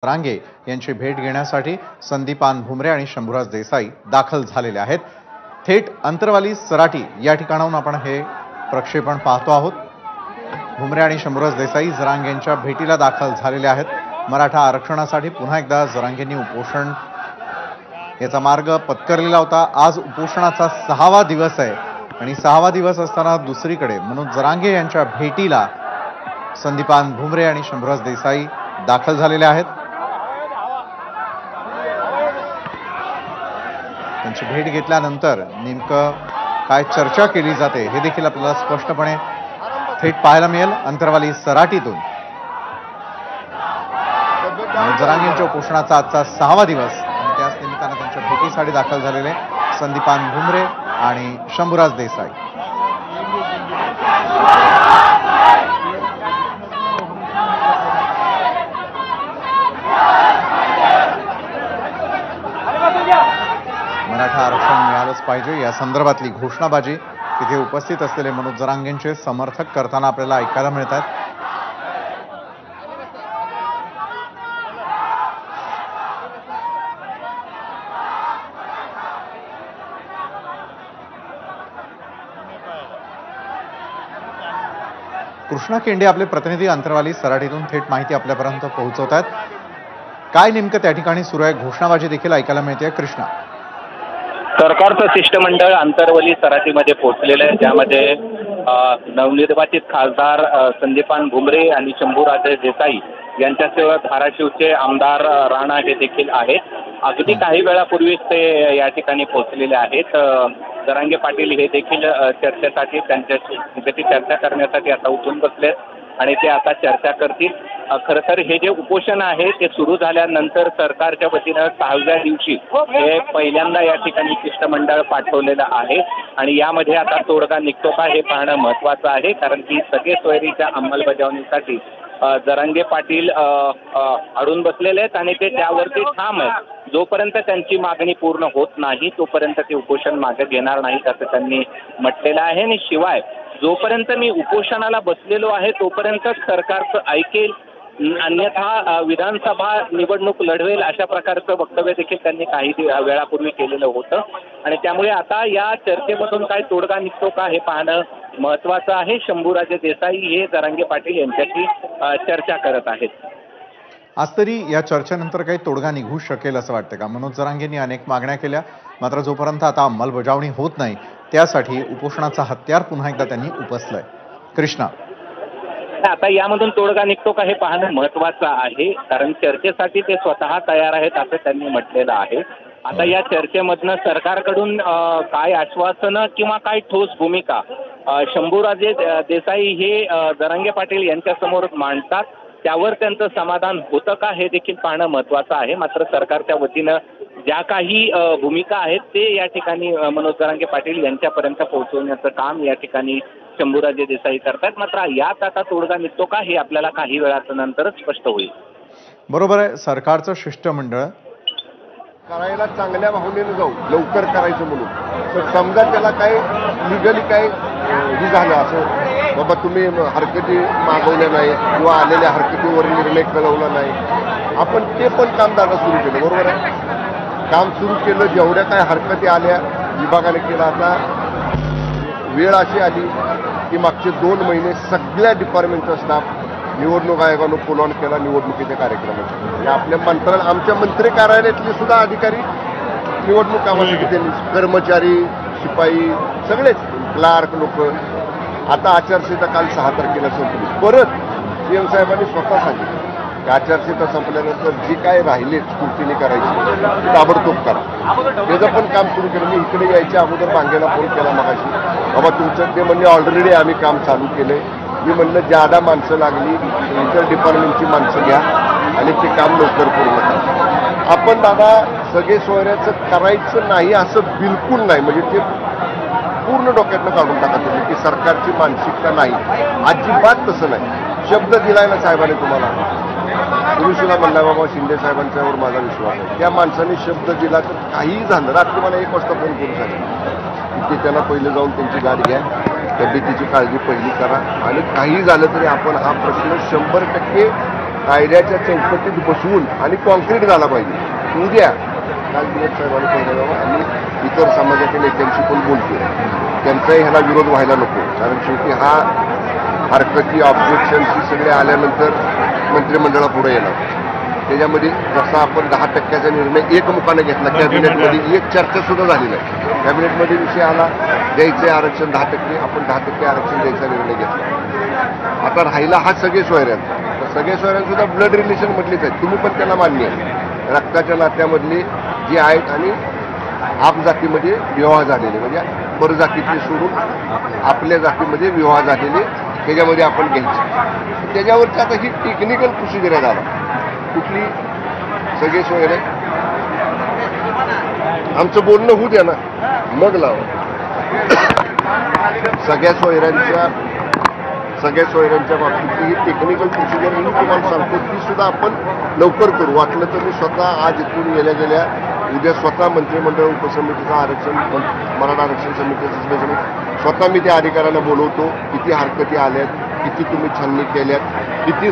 रांगे यांची भेट घेण्यासाठी संदीपान भुमरे आणि शंभूराज देसाई दाखल झालेले आहेत। थेट अंतरवाली सराटी या ठिकाणाहून आपण हे प्रक्षेपण पाहतो आहोत। भुमरे आणि शंभूराज देसाई जरांगेंच्या भेटीला दाखल झालेले आहेत। मराठा आरक्षणासाठी पुन्हा एकदा जरांगेंनी उपोषण याचा मार्ग पत्करलेला होता। आज उपोषणाचा 6वा दिवस आहे आणि 6वा दिवस असताना दुसरीकडे मनोज जरांगे यांच्या भेटीला संदीपान भुमरे आणि शंभूराज देसाई दाखल झालेले आहेत। त्यांची भेट घेतल्यानंतर नेमकं काय चर्चा केली जाते हे देखील आपल्याला स्पष्टपणे थेट पाहायला मिळेल अंतरवाली सराटीतून। जरांगेंच्या उपोषणाचा आजचा 6वा दिवस आणि त्याच निमित्तानं त्यांच्या भेटीसाठी दाखल झालेले संदीपान भुमरे आणि शंभूराज देसाई। मराठा आरक्षण मिळालंच पाहिजे या संदर्भातली घोषणाबाजी तिथे उपस्थित असलेले मनोज जरांगेंचे समर्थक करताना आपल्याला ऐकायला मिळतात। कृष्णा केंडे आपले प्रतिनिधी अंतरवाली सराटीतून थेट माहिती आपल्यापर्यंत पोहोचवतात। काय नेमकं त्या ठिकाणी सुरू आहे, घोषणाबाजी देखील ऐकायला मिळते। कृष्णा, सरकारचं शिष्टमंडळ अंतरवली सराटीमध्ये पोहोचलेलं आहे, ज्यामध्ये नवनिर्वाचित खासदार संदीपान भुमरे आणि शंभूराज देसाई यांच्यासह धाराशिवचे आमदार राणा हे देखील आहेत। अगदी काही वेळापूर्वीच ते या ठिकाणी पोहोचलेले आहेत। जरांगे पाटील हे देखील चर्चेसाठी त्यांच्याशी चर्चा करण्यासाठी आता उठून बसलेत आणि ते आता चर्चा करतील। खरं तर हे जे उपोषण आहे ते सुरू झाल्यानंतर सरकारच्या वतीनं 6व्या दिवशी हे पहिल्यांदा या ठिकाणी शिष्टमंडळ पाठवलेलं आहे आणि यामध्ये आता तोडगा निघतो का हे पाहणं महत्त्वाचं आहे, कारण की सगळे सोयरीच्या अंमलबजावणीसाठी जरांगे पाटील अडून बसलेले आहेत आणि ते त्यावरती ठाम आहेत। जोपर्यंत त्यांची मागणी पूर्ण होत नाही तोपर्यंत ते उपोषण मागे घेणार नाहीत असं त्यांनी म्हटलेलं आहे। आणि शिवाय जोपर्यंत मी उपोषणाला बसलेलो आहे तोपर्यंत सरकारचं ऐकेल, अन्यथा विधानसभा निवडणूक लढवेल अशा प्रकारचं वक्तव्य देखील त्यांनी काही वेळापूर्वी केलेलं होतं आणि त्यामुळे आता या चर्चेमधून काय तोडगा निघतो का हे पाहणं महत्त्वाचं आहे। शंभूराजे देसाई हे जरांगे पाटील यांच्याशी चर्चा करत आहेत। आज तरी या चर्चेनंतर काही तोडगा निघू शकेल असं वाटतं का? मनोज जरांगेंनी अनेक मागण्या केल्या, मात्र जोपर्यंत आता अंमलबजावणी होत नाही त्यासाठी उपोषणाचा हत्यार पुन्हा एकदा त्यांनी उपसलंय। कृष्णा, आता यामधून तोडगा निघतो का हे पाहणं महत्त्वाचं आहे, कारण चर्चेसाठी ते स्वतः तयार आहेत असं त्यांनी म्हटलेलं आहे। आता या चर्चेमधनं सरकारकडून काय आश्वासनं किंवा काय ठोस भूमिका शंभूराजे देसाई हे जरांगे पाटील यांच्यासमोर मांडतात त्यावर त्यांचं समाधान होतं का हे देखील पाहणं महत्त्वाचं आहे। मात्र सरकारच्या वतीनं ज्या काही भूमिका आहेत ते या ठिकाणी मनोज जरांगे पाटील यांच्यापर्यंत पोहोचवण्याचं काम या ठिकाणी शंभूराजे देसाई करतात। मात्र यात आता तोडगा निघतो का हे आपल्याला काही वेळानंतरच स्पष्ट होईल। बरोबर आहे, सरकारचं शिष्टमंडळ करायला चांगल्या भावनेनं जाऊ, लवकर करायचं म्हणून, तर समजा त्याला काय लिगली काय हे झालं असं बाबा तुम्ही हरकती मागवल्या नाही किंवा आलेल्या हरकतीवर निर्णय कळवला नाही, आपण ते पण काम दादा सुरू केलं। बरोबर आहे, काम सुरू केलं, जेवढ्या काय हरकती आल्या विभागाने केला। आता वेळ अशी आली की मागचे 2 महिने सगळ्या डिपार्टमेंटचा स्टाफ निवडणूक आयोगानं पुल ऑन केला निवडणुकीच्या कार्यक्रमाचा। म्हणजे आपल्या मंत्रालय आमच्या मंत्री कार्यालयातले सुद्धा अधिकारी निवडणूक कामासाठी त्यांनी, कर्मचारी, शिपाई सगळेच, क्लार्क लोक। आता आचारसंहिता काल 6 तारखेला संपली, परत सीएम साहेबांनी स्वतः सांगितलं की आचारसंहिता संपल्यानंतर जी काय राहिले स्क्रुटिनी करायची ताबडतोब करा। त्याचं पण काम सुरू केलं। मी इकडे यायच्या अगोदर बांगेला फोन केला मगाशी, बाबा तुमचं ते म्हणले ऑलरेडी आम्ही काम चालू केलंय। मी म्हणलं ज्यादा माणसं लागली इतर डिपार्टमेंटची माणसं घ्या आणि ते काम लवकर पूर्ण करा। आपण दादा सगळे सोयऱ्याचं करायचं नाही असं बिलकुल नाही, म्हणजे ते पूर्ण डोक्यातनं काढून टाका तुम्ही की सरकारची मानसिकता नाही, अजिबात तसं नाही। शब्द दिलाय ना साहेबांनी तुम्हाला, तुम्ही सुद्धा म्हणला बाबा शिंदे साहेबांच्यावर माझा विश्वास आहे। त्या माणसाने शब्द दिला तर काहीही झालं, रात्री मला 1 वाजता फोन करून सांगितलं की ते त्यांना पहिले जाऊन त्यांची गाडी घ्या, तब्येतीची काळजी पहिली करा आणि काही झालं तरी आपण हा प्रश्न 100% कायद्याच्या चौकटीत बसवून आणि कॉन्क्रीट झाला पाहिजे. उद्या काल दिवस साहेबांनी सांगितलं आम्ही इतर समाजाच्या नेत्यांशी पण बोलतो, त्यांचाही ह्याला विरोध व्हायला नको. कारण शेवटी हा हरकती ऑब्जेक्शन ही सगळे आल्यानंतर मंत्रिमंडळापुढे येणार. त्याच्यामध्ये जसा आपण 10% निर्णय एकमुखाने घेतला, कॅबिनेटमध्ये एक चर्चा सुद्धा झाली नाही. कॅबिनेटमध्ये विषय आला द्यायचे आरक्षण 10%, आपण 10% आरक्षण द्यायचा निर्णय घेतला. आता राहिला हा सगळे सोयऱ्यांचा. तर सगळे सोयऱ्यांसुद्धा ब्लड रिलेशन मधलीच आहेत, तुम्ही पण त्यांना मान्य आहे. रक्ताच्या नात्यामधली जी आहेत आणि आप जातीमध्ये विवाह झालेले, म्हणजे परजातीतले सोडून आपल्या जातीमध्ये विवाह झालेले, त्याच्यामध्ये आपण घ्यायचे. त्याच्यावरची आता ही टेक्निकल प्रोसिजर आहे. दादा कुठली सगळे सोयरे आमचं बोलणं होऊ द्या ना, मग लावा. सगळ्या सोयऱ्यांच्या बाबतीत ही टेक्निकल प्रोसिजर मी तुम्हाला सांगतो, ती सुद्धा आपण लवकर करू. वाटलं तर मी स्वतः आज इथून गेल्या उद्या स्वतः मंत्रिमंडळ उपसमितीचं आरक्षण, मराठा आरक्षण समितीचं स्वतः मी त्या अधिकाऱ्यांना बोलवतो. किती हरकती आल्यात, किती तुम्ही छाननी केल्यात, किती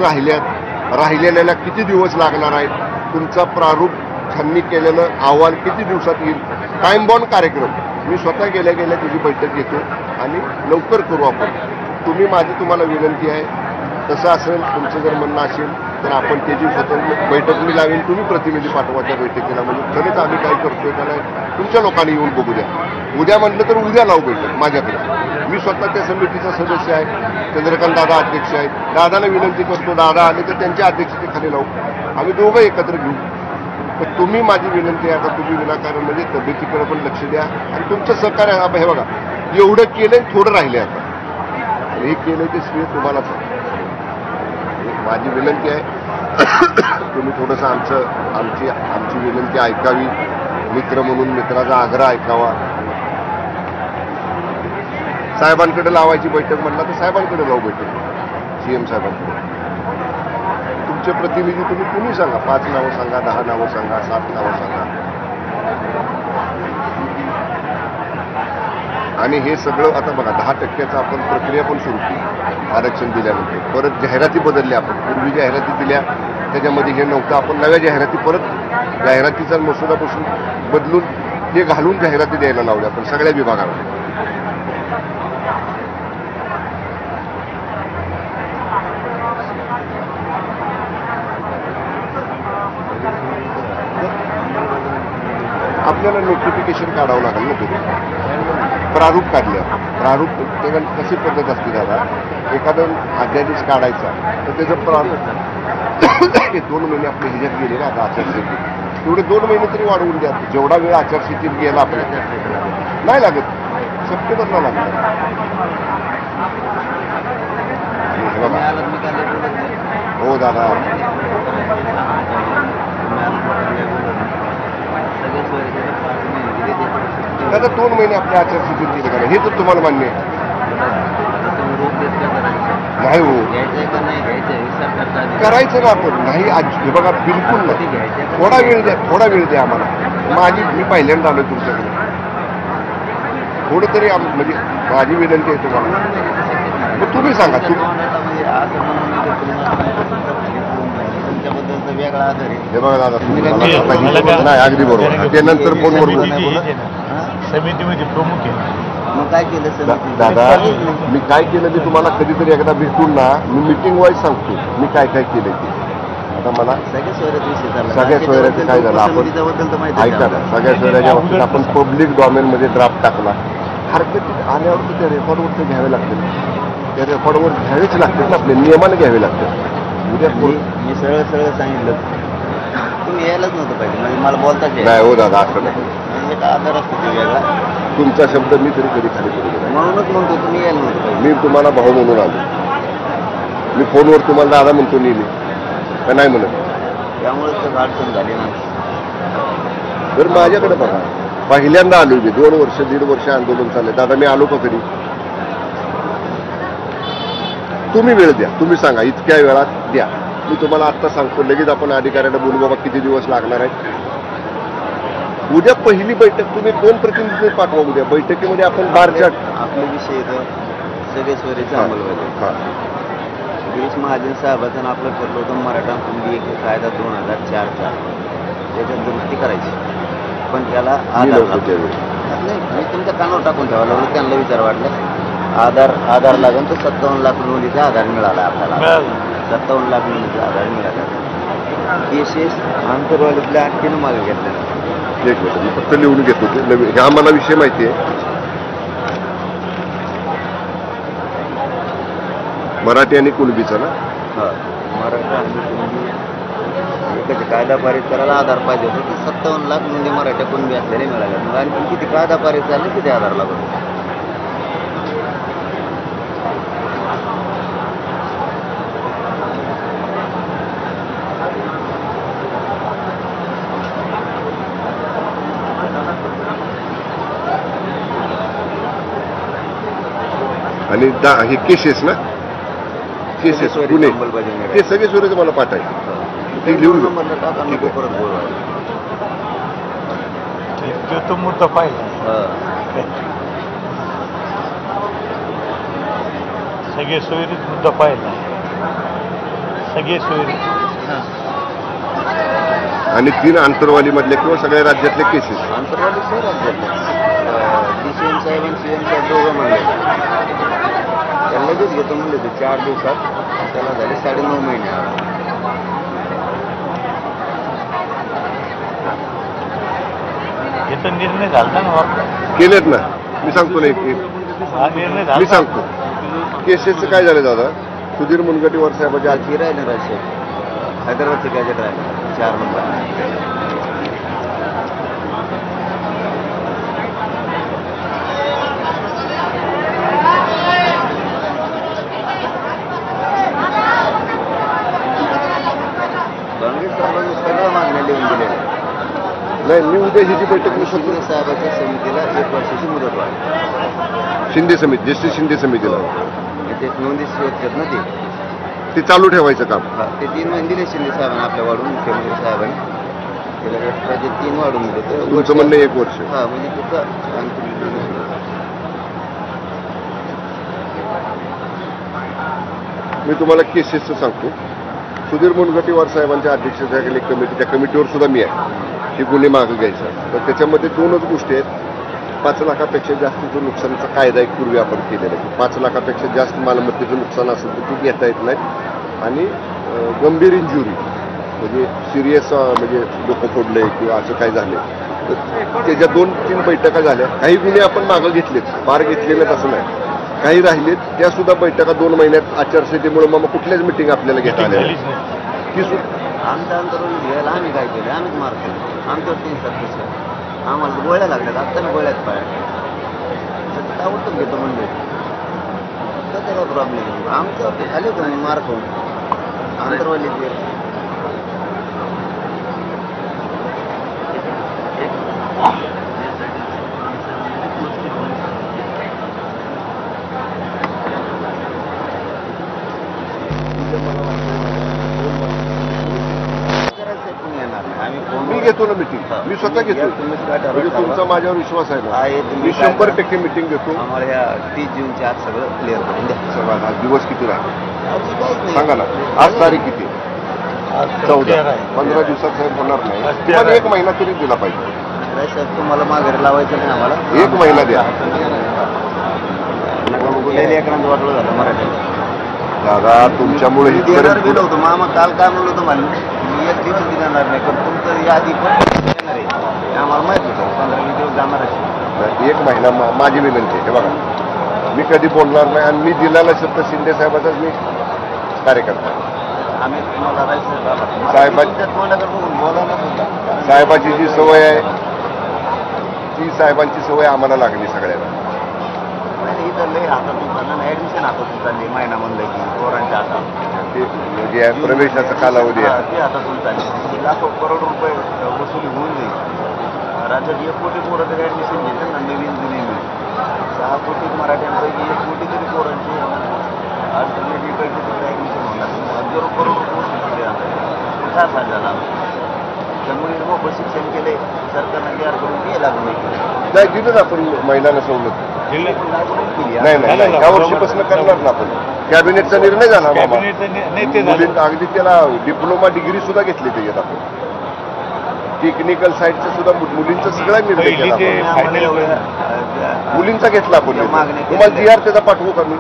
राहिलेल्या किती दिवस लागणार आहेत, तुमचा प्रारूप छाननी केलेलं अहवाल किती दिवसात येईल, टाइम बॉन्ड कार्यक्रम मी स्वतः गेल्या त्याची बैठक घेतो आणि लवकर करू आपण. तुम्हाला विनंती आहे, तसं असेल तुमचं जर म्हणणं असेल तर आपण त्याची स्वतंत्र बैठक मी लावेन, तुम्ही प्रतिनिधी पाठवा त्या बैठकीला. म्हणजे खरंच आम्ही काय करतोय का नाही तुमच्या लोकांनी येऊन बघू द्या. उद्या म्हटलं तर उद्या लावू बैठक माझ्याकडे. मी स्वतः त्या समितीचा सदस्य आहे, चंद्रकांत दादा अध्यक्ष आहेत. दादाला विनंती करतो, दादा आले तर त्यांच्या अध्यक्षतेखाली लावू, आम्ही दोघं एकत्र घेऊ. पण तुम्ही माझी विनंती आहे, आता तुम्ही विनाकारण म्हणजे तब्येतीकडे पण लक्ष द्या आणि तुमचं सहकार्य. हे बघा एवढं केलंय, थोडं राहिले आता, हे केलं ते श्रेय तुम्हालाच आहे. माझी विनंती आहे तुम्ही थोडंसं आमची विनंती ऐकावी. मित्र म्हणून मित्राचा आग्रह ऐकावा. साहेबांकडे लावायची बैठक म्हटलं तर साहेबांकडे लावू बैठक, सीएम साहेबांकडे. तुमचे प्रतिनिधी तुम्ही सांगा, 5 नावं सांगा, 10 नावं सांगा, 7 नावं सांगा. आणि हे सगळं आता बघा 10%चं आपण प्रक्रिया पण सुरू केली आरक्षण दिल्यानंतर. परत जाहिराती बदलल्या आपण. पूर्वी जाहिराती दिल्या त्याच्यामध्ये हे नव्हतं, आपण नव्या जाहिराती परत जाहिरातीचा मसुदापासून बदलून हे घालून जाहिराती द्यायला लावल्या आपण सगळ्या विभागाला. आपल्याला नोटिफिकेशन काढावं लागेल ना, तिथे प्रारूप काढलं. प्रारूप त्याला कशी पद्धत असते दादा, एखादं अध्यादेश काढायचा तर त्याचं प्रारूप हे 2 महिने आपले ह्याच्यात गेले ना आता आचारसंहितेत, तेवढे 2 महिने तरी वाढवून द्या. जेवढा वेळ आचारसंहितेत गेला आपल्याला नाही लागत, सप्टेंबरला लागला. हो दादा, दादा 2 महिने आपल्या आचारसंहितेत गेले का, हे तर तुम्हाला मान्य आहे. नाही हो, करायचं ना आपण. नाही हे बघा बिलकुल नाही. थोडा वेळ द्या आम्हाला. मी पहिल्यांदा आलोय तुमच्याकडे. थोडं तरी म्हणजे माझी विनंती आहे तुम्हाला. मग तुम्ही सांगा. हे बघा दादा, नाही अगदी बरोबर. ते नंतर फोनवर समितीमध्ये प्रमुख आहे. मग काय केलं दादा, मी काय केलं ते तुम्हाला कधीतरी एकदा भेटून ना मी मीटिंग वाईज सांगतो मी काय केलं ते. आता मला सगळ्या सोयऱ्याचं काय झालं आपण ऐका ना, सगळ्या सोयऱ्याच्या बाबतीत आपण पब्लिक डॉमेनमध्ये ड्राफ्ट टाकला. हरकतीत आल्यावर तर त्या रेकॉर्डवर ते घ्यावे लागतील. त्या रेकॉर्डवर घ्यावेच लागतील ना, आपले नियमाने घ्यावे लागतील. उद्या मी सरळ सांगितलं तुम्ही यायलाच नव्हतं पाहिजे, म्हणजे मला बोलताच नाही. हो दादा, असं नाही. आधार असतो ते वेगळा. तुमचा शब्द मी तरी कधी खाली करू दिला म्हणूनच म्हणतो तुम्ही यायला नव्हतं पाहिजे. मी तुम्हाला भाऊ म्हणून आलो. मी फोनवर तुम्हाला दादा म्हणतो नेहमी, का नाही म्हणत. त्यामुळेच तर अडचण झाली ना. तर माझ्याकडे बघा, पहिल्यांदा आलो मी. 2 वर्ष 1.5 वर्ष आंदोलन चाललंय. दादा मी आलो का कधी? तुम्ही वेळ द्या, तुम्ही सांगा इतक्या वेळात द्या. मी तुम्हाला आत्ता सांगतो, लगेच आपण अधिकाऱ्यांना बोलू बाबा किती दिवस लागणार आहेत. उद्या पहिली बैठक तुम्ही 2 प्रतिनिधी पाठवा. उद्या बैठकीमध्ये आपण बार चार्ट आपले विषय सगळे सोयरे गिरीश महाजन साहेबाचं आपलं ठरलं होतं मराठा कुणबी एक कायदा 2004चा त्याच्यात दुरुस्ती करायची, पण त्याला आधार नाही. मी तुमच्या कानावर टाकून ठेवायला लागलो, त्यांना विचार वाटलं आधार लागेल तर 57 लाख नोंदीचा आधार मिळाला आपल्याला. 57 लाख नोंदीचा आधार मिळाला. केसेस आंतरवालीतल्या 8 मागे घेतलेलं. एक मिनिट मी फक्त लिहून घेतो ते ह्या मला विषय माहिती आहे. मराठी आणि कुणबीचा ना. मराठा आणि कुणबी एकच कायदा पारित करायला आधार पाहिजे होतं की 57 लाख नोंदी मराठा कुणबी असलेले मिळाले. मग आणखी किती कायदा पारित झाले, किती आधार लागतो. आणि हे केसेस ना, केसेस गुन्हे ते सगळे सोयरे मला पाठायचे, ते लिहून घेऊ. तो मुद्दा पाहिजे. सगळे सोयरीच मुद्दा पाहिजे, सगळे सोयरी. आणि 3 आंतरवाली मधल्या किंवा सगळ्या राज्यातले केसेस. आंतरवाली सर राज्यातले DCM साहेब आणि CM साहेब दोघं म्हणले त्याला लगेच घेतो म्हणले ते 4 दिवसात. त्याला झाले 9.5 महिने. याचा निर्णय झाला ना बाबा, केलेत ना. मी सांगतो ना एक हा निर्णय मी झाला. सांगतो केसेसचं काय झालं दादा. सुधीर मुनगंटीवार साहेबाच्या आज राहिले राजशेख हैदराबादचे गॅजेट राहिले 4 नंबर. सगळं मागण्या लिहून दिलेल्या. नाही, मी उद्या ह्याची बैठक मी शिंदे साहेबाच्या समितीला 1 वर्षाची मुदत वाढ. शिंदे समिती, जस्टिस शिंदे समितीला ते नोंदी होतात ना ते चालू ठेवायचं काम. ते 3 महिने दिले शिंदे साहेबांना आपल्या वाढून, मुख्यमंत्री साहेबांनी त्याला एक्स्ट्राचे 3 वाढून दिले. तुमचं म्हणणं 1 वर्ष. हा, म्हणजे तिथं आणखी मी तुम्हाला केसेसचं सांगतो. सुधीर मुनगंटीवार साहेबांच्या अध्यक्षतेखाली एक कमिटी, त्या कमिटीवर सुद्धा मी आहे. हे गुन्हे मागं घ्यायचा. तर त्याच्यामध्ये 2च गोष्टी आहेत. 5 लाखापेक्षा जास्तीचं नुकसानाचा कायदा एक पूर्वी आपण केलेला आहे. 5 लाखापेक्षा जास्त मालमत्तेचं नुकसान असेल तर ती घेता येत नाही. आणि गंभीर इंजुरी म्हणजे सिरियस म्हणजे डोकं फोडलंय किंवा असं काय झालं तर त्याच्या 2-3 बैठका झाल्या. काही गुन्हे आपण मागं घेतलेत, फार घेतलेले असं नाही, काही राहिलेत. त्या सुद्धा बैठका 2 महिन्यात आचारसंहितेमुळे मग कुठल्याच मिटिंग आपल्याला घेता आल्या ती सुद्धा. आमच्या अंतरून घ्यायला आम्ही काय केलं, आम्हीच मार केलं. आमच्यावर 3 सत्तेस आम्हाला गोळ्या लागल्यात. आत्ता गोळ्यात पाया आवडतं घेतो म्हणजे त्याचा काय प्रॉब्लेम. आमच्यावरती खाली होतं आणि मार खाऊन अंतरवाली मी घेतो ना मिटिंग, मी स्वतः घेतो. म्हणजे तुमचा माझ्यावर विश्वास आहे ना. मी 100% मिटिंग घेतो. आम्हाला ह्या 30 जूनच्या आत सगळं क्लिअर करून द्या. सगळं आज दिवस किती राहतो सांगा ना. आज तारीख किती? 14. 15 दिवसात साहेब होणार नाही, पण 1 महिना तरी दिला पाहिजे. साहेब तुम्हाला माघारी लावायचं नाही आम्हाला. 1 महिना द्या. लेकरांचं वाटलं झालं मराठी दादा तुमच्यामुळे देणार बी नव्हतं. मामा काल काय म्हणलं होतं मला, मी 1 दिवस देणार नाही, पण तुमचं यादी पण येणार आहे हे आम्हाला माहित होतं. 15-20 दिवस जाणार आहे. 1 महिना माझी विनंती आहे. बघा मी कधी बोलणार नाही आणि मी दिलेला शब्द शिंदे साहेबाचाच मी कार्यकर्ता. आम्ही तुम्हाला साहेबांच्या तोंडाकडे बघून बोलायला सुद्धा साहेबाची जी सवय आहे ती साहेबांची सवय आम्हाला लागली सगळ्यांना. इथं लय हातातून चाललं, ऍडमिशन हातातून चालली. महिना म्हणलं की पोरांच्या हातात ते म्हणजे प्रवेशाचा कालावधी आहे ते हातातून चालली. लाखो करोड रुपये वसुली होऊन जाईल. राज्यात 1 कोटी पोरं तरी ऍडमिशन घेतात ना, नवीन जुनी मिळून 6 कोटी मराठ्यांपैकी 1 कोटी तरी पोरांची अल्टरनेटिव्ह पैकी तिकडे ऍडमिशन होणार. 1,000 करोड रुपये वसूल केले काय फायदा झाला. त्यामुळे मोफत शिक्षण केले सरकारनं तयार करून द्यायला लागलं. नाही दिलं ना आपण महिलांना सवलत. नाही या वर्षीपासून करणार ना आपण. कॅबिनेटचा निर्णय झाला मामा. कॅबिनेट अगदी त्याला डिप्लोमा डिग्री सुद्धा घेतली त्याच्यात आपण. टेक्निकल साईडचं सुद्धा मुलींचा सगळा निर्णय केला आपण. मुलींचा घेतला आपण. तुम्हाला GR त्याचा पाठवू का मी?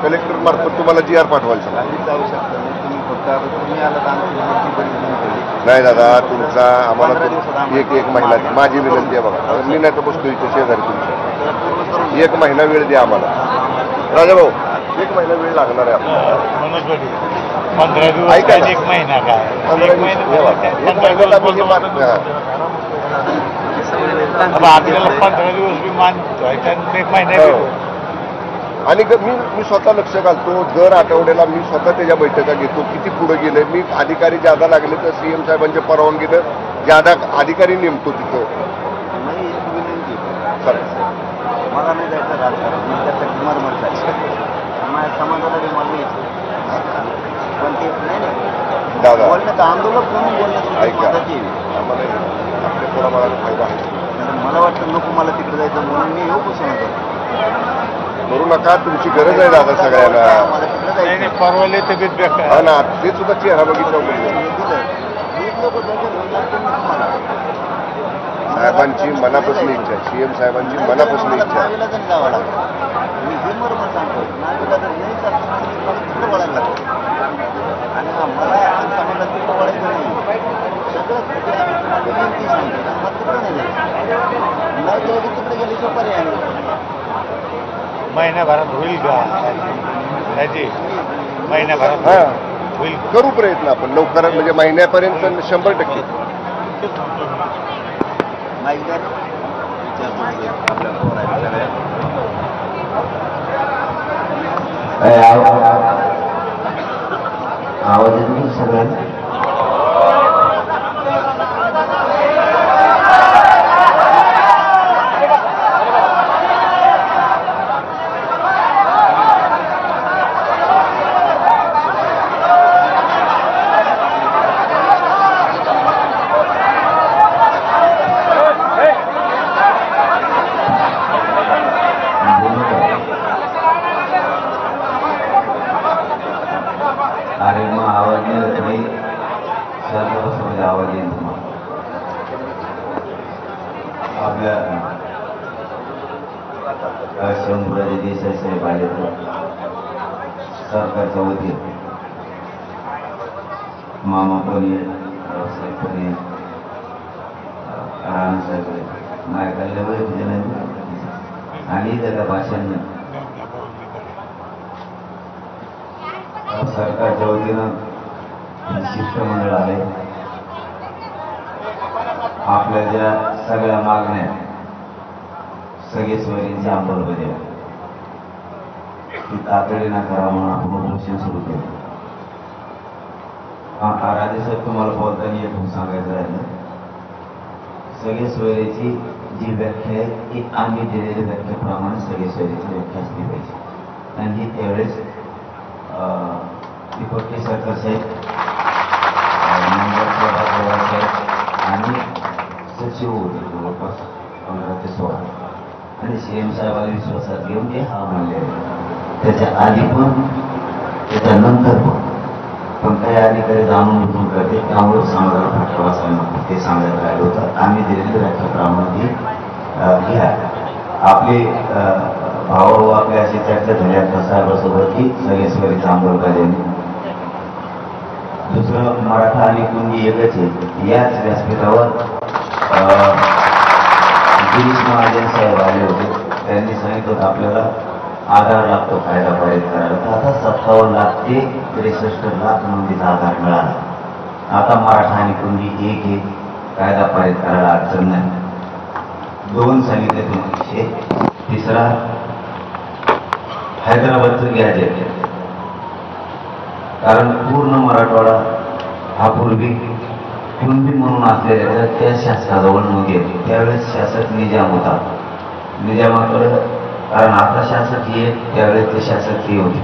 कलेक्टर मार्फत तुम्हाला GR पाठवायचा. जाऊ शकता तुम्ही फक्त तुम्ही आला तर आमची बरीच नाही. नाही दादा, तुमचा आम्हाला एक महिना माझी विनंती आहे बघा. मी नाही तर बसतो इथे शेजारी तुमच्या. 1 महिना वेळ द्या आम्हाला. राजाभाऊ 1 महिना वेळ लागणार आहे आपल्याला. 15 दिवस ऐका ना. 1 महिना काय 15 दिवस हे बघा. 1 महिन्याला आम्ही हे आपल्याला 15 दिवस बी मानतो 1 महिना. आणि मी स्वतः लक्ष घालतो. दर आठवड्याला मी स्वतः त्याच्या बैठका घेतो. किती पुढे गेले. मी अधिकारी ज्यादा लागले तर CM साहेबांच्या परवानगीनं ज्यादा अधिकारी नेमतो तिथं. नाही एक विनंती चालेल. मला नाही जायचं राजकारण. मी त्यासाठी मरमर जायचं. माझ्या समाजाला बी मला यायचं. पण ते नाही दादा बोलण्याचं आंदोलन म्हणून बोलण्याची ऐका. मदत आम्हाला आपल्या पोराबाळाला फायदा आहे. मला वाटतं नको मला तिकडे जायचं म्हणून मी येऊ कसं करू नका. तुमची गरज आहे दादा सगळ्यांना. मला तिकडे जायचं. परवाले तब्येत बेकार. हा ना, ते सुद्धा चेहरा बघितला साहेबांची मनापासून इच्छा आहे. CM साहेबांची मनापासून इच्छा आहे. जावं लागतं. मी हे बरोबर सांगतो नाविला जर नाही जात मला तिकडे वळायला लागतं. आणि मला समाजात तिकडे वळायचं नाही. सगळं खोटे आम्ही विनंती सांगतो. मला तिकडे नाही जायचं. नाही गेलं की तिकडे गेल्याशिवाय पर्याय नाही. महिन्याभरात होईल का त्याची? महिन्याभरात हा होईल. करू प्रयत्न आपण लवकरात म्हणजे महिन्यापर्यंत 100%. माहीत आहे आपल्या पोराला आवाज येतो सगळ्यांना. अरे मग आवाज नाही सर्व आवाज येईल तुम्हाला. आपल्या शंभूराजे देसाई साहेब आले तर सरकारच्या वतीने मामा पण साहेब पण राणा साहेब नायकाला वय आणि त्याच्या भाषांना सरकारच्या वतीनं शिष्टमंडळ आले. आपल्या ज्या सगळ्या मागण्या सगळे सोयींची अंमलबजावणी ती तातडीनं करा म्हणून आपण उपोषण सुरू केलं. राजेसाहेब तुम्हाला बोलताना एक सांगायचं राहिलं. सगळे सोयरीची जी व्याख्या आहे ती आम्ही दिलेल्या व्याख्याप्रमाणे सगळे सोयरीची व्याख्या असली पाहिजे. आणि ही त्यावेळेस दीपक केसरकर साहेब आणि सचिव होते जवळपास 15 ते 16 आणि CM साहेबांना विश्वासात घेऊन ते हा म्हणले. त्याच्या आधी पण त्याच्यानंतर पण काही अधिकारी जाणून बुजून करते त्यामुळे समाजाला फटका बसायला नको ते सांगायला राहिलं होतं. आम्ही दिलेल्या व्याख्याप्रमाणे घ्या. आपले भाऊ आपले अशी चर्चा झाली आपल्या साहेबासोबत की सगळे स्वरीचं अंमलबजावणी. दुसरं मराठा आणि कुणबी एकच आहे. याच व्यासपीठावर गिरीश महाजन साहेब आले होते. त्यांनी सांगितलं होतं आपल्याला आधार लागतो कायदा पारित करायला. तर आता 57 लाख ते 63 लाख नोंदीचा आधार मिळाला. आता मराठा आणि कुणबी एक कायदा पारित करायला अडचण नाही. 2 सांगितले तुम्ही. तिसरा हैदराबादचं गॅजेट. कारण पूर्ण मराठवाडा हा पूर्वी कुणबी म्हणून असलेल्या त्या शासनाजवळ नोंदी आहे. त्यावेळेस शासक निजाम होता. निजामाकडं कारण आपला शासक हे त्यावेळेस ते शासक हे होते.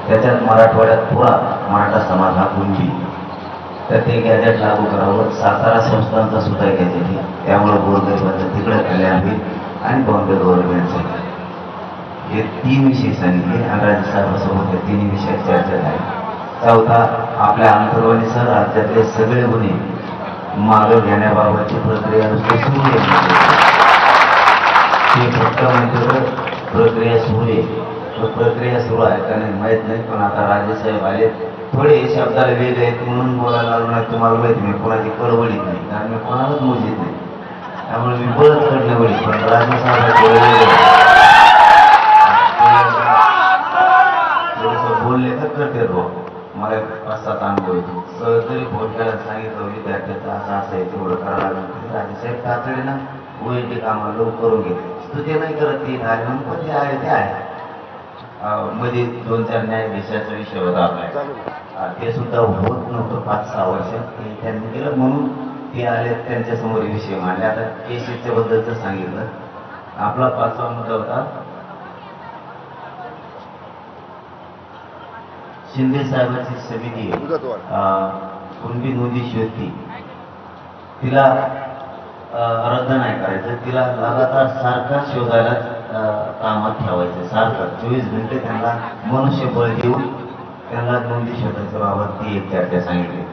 त्याच्यात मराठवाड्यात पुरा मराठा समाज हा कुणबी. तर ते गॅजेट लागू करावं. सातारा संस्थांचा सुद्धा गॅजेट आहे. त्यामुळे गोरगरिबांचं तिकडे कल्याण होईल आणि बॉम्बे गव्हर्नमेंटचं. हे 3 विषय सांगितले आणि राजसाहेबांसोबत या 3 विषयात चर्चा झाली. चौथा, आपल्या अंतर्वाली सर राज्यातले सगळे गुन्हे मागं घेण्याबाबतची प्रक्रिया नुसती सुरू आहे. ते फक्त म्हणजे प्रक्रिया सुरू आहे. प्रक्रिया सुरू आहे का नाही माहीत नाही, पण आता राजेसाहेब आले, थोडे शब्दाला वेगळे आहेत म्हणून बोलायला लागलो नाही. तुम्हाला माहिती मी कोणाची कडवडीत नाही, कारण मी कोणालाच मोजीत नाही, त्यामुळे मी बळच कडले वडील. पण राजेसाहेब थोडंसं बोलले तर करते भाऊ. मला 5-7 अनुभव येतो. जरी फोन करायला सांगितलं विद्यार्थ्याचं असं असं आहे तेवढं करायला लागलं, राजेसाहेब तातडीनं वैयक्तिक कामाला लवकर करून घेते. ते नाही करत, ते आले म्हणून पण ते आहे ते आहे. मध्ये 2-4 न्यायाधीशाचा विषय होता आपला, ते सुद्धा होत नव्हतं 5-6 वर्ष. ते त्यांनी केलं म्हणून ते आले, त्यांच्यासमोर विषय मांडले. आता केसीच्या बद्दलच सांगितलं. आपला 5वा मुद्दा होता शिंदे साहेबांची समिती कुणबी नोंदी शोधती, तिला रद्द नाही करायचं, तिला लगातार सारखा शोधायला कामात ठेवायचं. सारखं 24 घंटे त्यांना मनुष्यबळ देऊन त्यांना नोंदी शोधायच्या बाबत ती एक चर्चा सांगितली.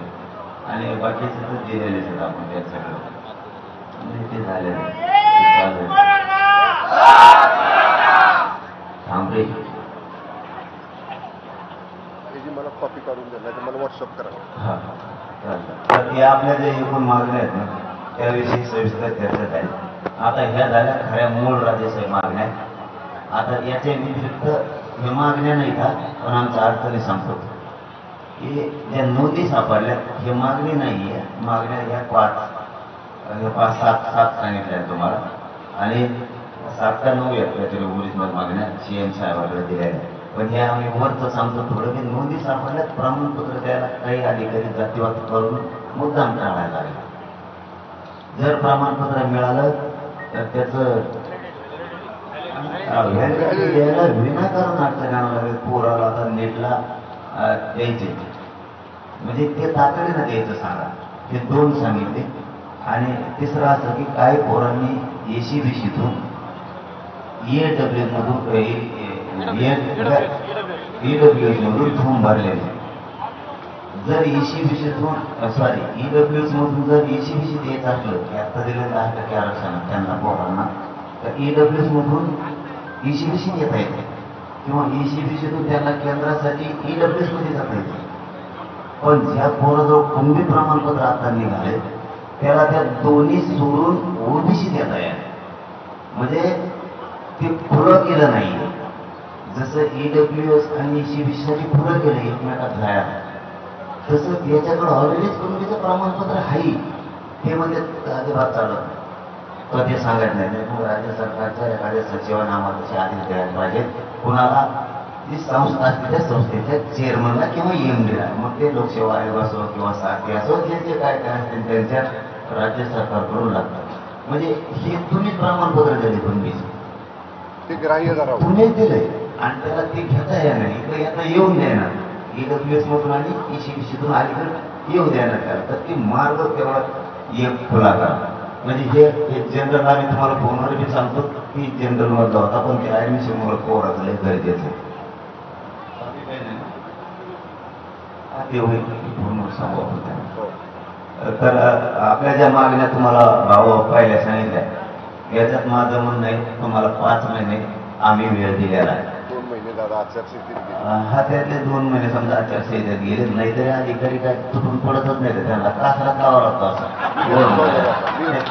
आणि बाकीचे तर दिलेलेच आहेत आपण त्याच्याकडे. ते झालेलं थांबरे मला कॉपी काढून द्या, नाही तर मला व्हॉट्सअप करा. हा तर या आपल्या ज्या एकूण मागण्या आहेत ना त्याविषयी सविस्तर चर्चा झाली. आता ह्या झाल्या खऱ्या मूळ राजेसाहेब मागण्या. आता याच्या व्यतिरिक्त ह्या मागण्या नाही का, पण आमच्या अडचणी सांगतो की ज्या नोंदी सापडल्या हे मागणी नाही आहे. मागण्या ह्या 5-7 सांगितल्या आहेत तुम्हाला, आणि 7 का 9 आहेत काहीतरी ओरिजिनल मागण्या CM साहेबांकडे दिल्या आहेत. पण हे आम्ही वरचं सांगतो थोडं की नोंदी सापडल्यात, प्रमाणपत्र द्यायला काही अधिकारी जातीवाद करून मुद्दाम टाळायला लागले. जर प्रमाणपत्र मिळालं तर त्याचं द्यायला विनाकारण अडचण आणावं लागेल. पोराला आता नेटला द्यायचे म्हणजे ते तातडीनं द्यायचं सांगा. हे 2 सांगितले. आणि तिसरं असं की काही पोरांनी ACBCतून EWS मधून फॉर्म भरलेले. जर ECBCतून EWS मधून जर ECBC द्यायचं असलं की आता दिलं 10% आरक्षण त्यांना पोरांना, तर EWS मधून ECBC देता येते किंवा ECBCतून त्यांना केंद्रासाठी EWS मध्ये जाता येते. पण ज्या पोराजवळ कुणबी प्रमाणपत्र आता निघाले त्याला त्या दोन्ही सोडून OBC देता येईल. म्हणजे ते पुरं केलं नाही. जसं EWS आणि ECBCसाठी पुरं केलं एकमेकात जाया, तसं याच्याकडे ऑलरेडीच कुणबीचं प्रमाणपत्र आहे. हे म्हणजे अजिबात चालत नाही. तर ते सांगत नाही. मग राज्य सरकारच्या एखाद्या सचिवांना आम्हाला तसे आदेश द्यायला पाहिजे. कुणाला जी संस्था असते त्या संस्थेच्या चेअरमनला किंवा MDला, मग ते लोकसेवा आयोग असो किंवा सारथी असो, जे काय काय असतील त्यांच्या राज्य सरकारकडून लागतात. म्हणजे हे तुम्ही प्रमाणपत्र दिले कुणबीचे, ते ग्राह्य धरावं, तुम्हीच दिलंय आणि त्याला ते घेता येणार नाही. इकडे आता येऊन देणार EWS मधून आणि ECBCतून अलीकडे येऊ देणार त्याला. तर ती मार्ग तेवढा एक खुला करा. म्हणजे हे जनरल आम्ही तुम्हाला फोनवर बी सांगतो की जनरल मधला होता, पण ते ऍडमिशनमुळे पोराचं लय गरजेचं आहे. ते होईल फोनवर सांगू आपण त्यांना. तर आपल्या ज्या मागण्या तुम्हाला भाव पाहिल्या सांगितल्या, याच्यात माझं म्हणणं आहे तुम्हाला 5 महिने आम्ही वेळ दिलेला आहे. 2 महिने दादा आचारसंहितेत गेले. हा त्यातले 2 महिने समजा आचारसंहितेत गेले, नाहीतरी अधिकारी काय तुटून पडतच नाही. तर त्यांना कासरा कावा लागतो असं.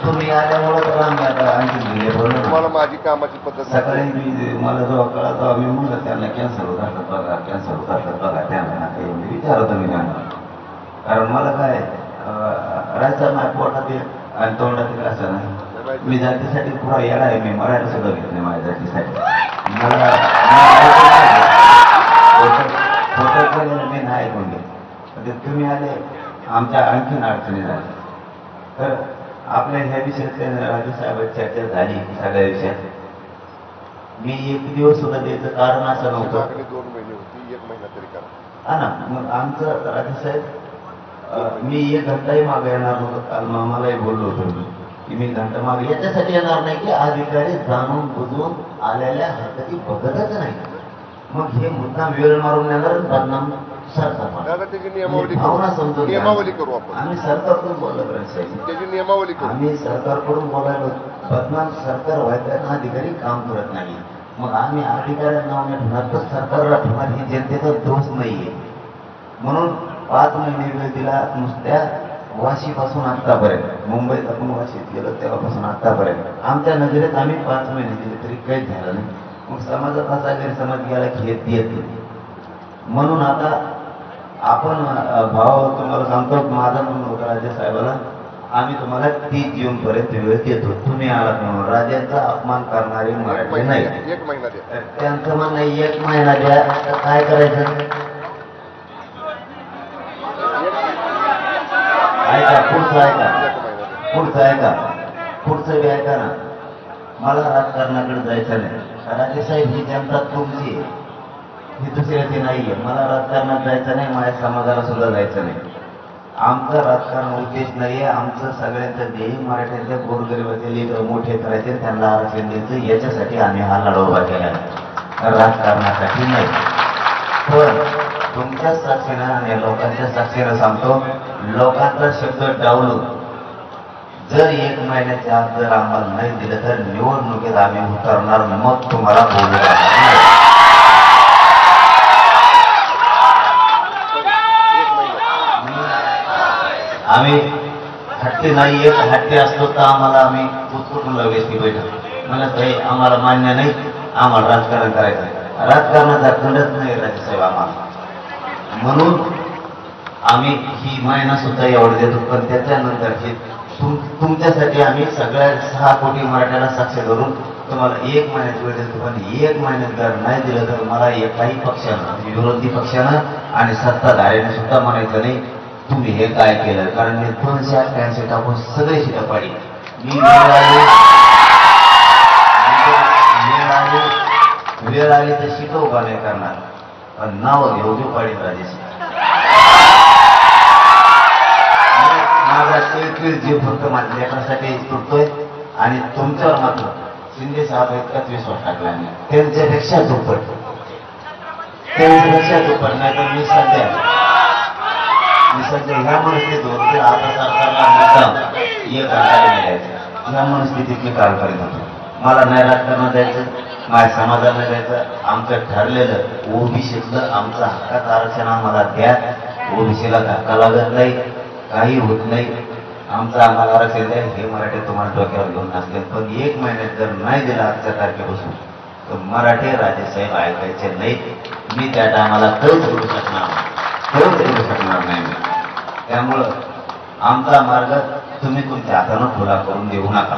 तुम्ही आल्यामुळे तर आम्ही आता आणखी गेले. बरोबर तुम्हाला माझी कामाची पद्धत सकाळी मी मला जेव्हा कळा तेव्हा मी म्हणलं त्यांना कॅन्सर होतात बघा, कॅन्सर होतात बघा, त्यांना विचारतो मी त्यांना. कारण मला काय राहायचं माझ्या पोटात आणि तोंडात असं नाही. मी जातीसाठी पुरा येणार आहे. मी मराठी सुद्धा घेत नाही माझ्या जातीसाठी. मला मी नाही ऐकून घेत. तुम्ही आले आमच्या आणखीन अडचणी झाल्या. तर आपल्या ह्या विषयात राजेसाहेब चर्चा झाली सगळ्या विषयात. मी 1 दिवस सुद्धा द्यायचं कारण असं नव्हतं. 2 महिने होती, 1 महिना तरी करा. हा ना. मग आमचं राजेसाहेब मी 1 घंटाही मागे येणार नव्हतं. काल मलाही बोललो होतो की मी घंटा मागे याच्यासाठी येणार नाही की अधिकारी जाणून बुजून आलेल्या हरकती बघतच नाही. मग हे मुद्दा वेळ मारून येणार बदनाम सरकार दादा त्याची नियमावली भावना समजून घ्या. नियमावली करू आपण. आम्ही सरकारकडून बोललो साहेब, त्याची नियमावली करू. आम्ही सरकारकडून बोलायलो बदनाम सरकार व्हायचं अधिकारी काम करत नाही. मग आम्ही अधिकाऱ्यांना नाव नाही ठेवणार तर सरकारला ठेवणार, ही जनतेचा दोष नाहीये. म्हणून 5 महिने वेळ दिला नुसत्या वाशीपासून आत्तापर्यंत. मुंबईत आपण वाशीत गेलो तेव्हापासून आत्तापर्यंत आमच्या नजरेत आम्ही 5 महिने दिले तरी काहीच झालं नाही. मग समाजात असा गैरसमज गेला की हे देत नाही. म्हणून आता आपण भाव तुम्हाला सांगतो, माझा म्हणून होता राजे साहेबाला, आम्ही तुम्हाला 30 जूनपर्यंत वेळ देतो. तुम्ही आलात म्हणून राजांचा अपमान करणारे मराठी नाही. 1 महिना द्या. त्यांचं म्हणणं 1 महिना द्या. काय करायचं ऐका, पुढचं ऐका, पुढचं ऐका, पुढचं बी ऐका ना. मला राजकारणाकडे जायचं नाही. राजेसाहेब ही जनता तुमची आहे, ही दुसऱ्याची नाहीये. मला राजकारणात जायचं नाही, माझ्या समाजाला सुद्धा जायचं नाही. आमचा राजकारण उद्देश नाहीये. आमचं सगळ्यांचं ध्येय मराठ्यांच्या गोरगरिबाचे लेकर मोठे करायचे, त्यांना आरक्षण द्यायचं, याच्यासाठी आम्ही हा लढा उभा केला, राजकारणासाठी नाही. पण तुमच्या साक्षीनं आणि लोकांच्या साक्षीनं सांगतो, लोकांचा शब्द डावलून जर 1 महिन्याच्या आत जर आम्हाला नाही दिलं तर निवडणुकीत आम्ही उतरणार, मग तुम्हाला बोलू. आम्ही हट्टी नाही, एक हट्टी असतो तर आम्हाला आम्ही उत्कुटून लागेल की बैठक म्हणत नाही, आम्हाला मान्य नाही, आम्हाला राजकारण करायचं आहे. राजकारणाचा खंडच नाही राजेसाहेब आम्हाला. म्हणून आम्ही ही महिना सुद्धा एवढं देतो. पण त्याच्यानंतर हे तुमच्यासाठी आम्ही सगळ्या 6 कोटी मराठ्याला साक्ष करून तुम्हाला 1 महिन्यात वेळ देतो. पण 1 महिन्यात जर नाही दिलं तर मला एकाही पक्षानं, विरोधी पक्षानं आणि सत्ताधाऱ्याने सुद्धा म्हणायचं नाही तुम्ही हे काय केलं. कारण मी 288 टाकून सगळे शिटा पाडी. मी वेळ आली तर शिट उभा नाही करणार, पण नाव घेऊ घेऊ पाडी राजेश. माझा 33 जीव फक्त माझ्या लेकरासाठी तुटतोय आणि तुमच्यावर मात्र शिंदे साहेब इतकाच विश्वास टाकला नाही. त्यांच्यापेक्षा दुप्पट, त्यांच्यापेक्षा दुप्पट. नाही तर मी सध्या ह्या मनस्थितीत होते. आता सरकारला मुद्दाम 1 घंटा मिळायचं, ह्या मनस्थितीत मी काम करीत होतो. मला नाही राजकारणात जायचं, माझ्या समाजाला जायचं. आमचं ठरलेलं ओबीसीतलं आमचं हक्काचं आरक्षण आम्हाला द्या. ओबीसीला धक्का लागत नाही, काही होत नाही. आमचं आम्हाला आरक्षण द्या, हे मराठी तुम्हाला डोक्यावर घेऊन नसले. पण 1 महिन्यात जर नाही दिला आजच्या तारखेपासून तर मराठी राजेसाहेब ऐकायचे नाही. मी त्या टायमाला कळूच करू शकणार नाही. मी त्यामुळं आमचा मार्ग तुम्ही तुमच्या हातानं खुला करून देऊ नका.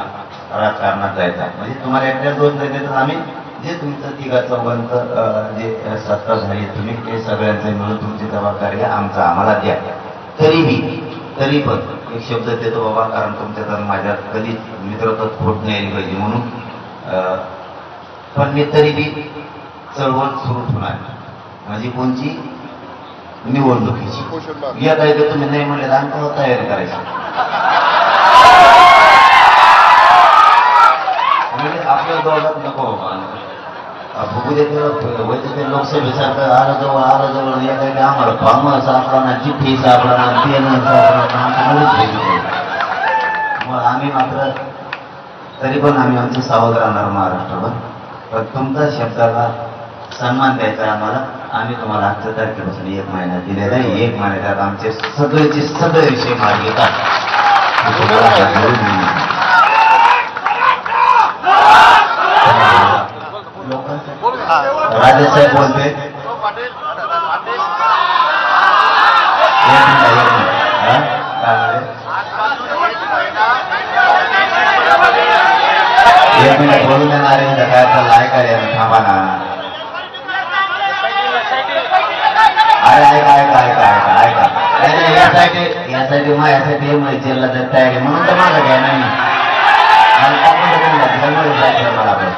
राजकारणात जायचा म्हणजे तुम्हाला एकट्या 2 देतात. आम्ही जे तुमचं 3-4 जे सत्ता झाली तुम्ही ते सगळ्यांचे मिळून तुमची जबाबदारी आमचा आम्हाला द्या. तरी पण एक शब्द देतो बाबा, कारण तुमच्या तर माझ्यात कधीच मित्रत्वात खोट नाही पाहिजे म्हणून. पण मी तरी बी चळवळ सुरू ठेवणार. म्हणजे कोणची निवडणुकीची. या काय तुम्ही नाही म्हणले तर आम्ही तयारी करायची. म्हणजे आपल्या दोघात नको बाबा बघू देत वैद्य लोकसभेसारखं आलं जवळ या काही आम्हाला फॉर्म सापडा, चिठ्ठी सापडा, पेन सापडा. मग आम्ही मात्र तरी पण आम्ही आमचं सावध राहणार महाराष्ट्रावर. पण तुमच्या शब्दाला सन्मान द्यायचा आम्हाला. आम्ही तुम्हाला आजच्या तारखेपासून 1 महिना दिलेला आहे. 1 महिन्यात आमचे सगळेचे सगळे विषय मार्ग येतात. राजेसाहेब बोलते. एक मिनिट बोलून देणार आहे काय चाललं ऐकाय थांबा ना. अरे ऐका यासाठी माझ्यासाठी मैत्रीला तर तयारी म्हणून तर माझं घ्या नाही. मला पण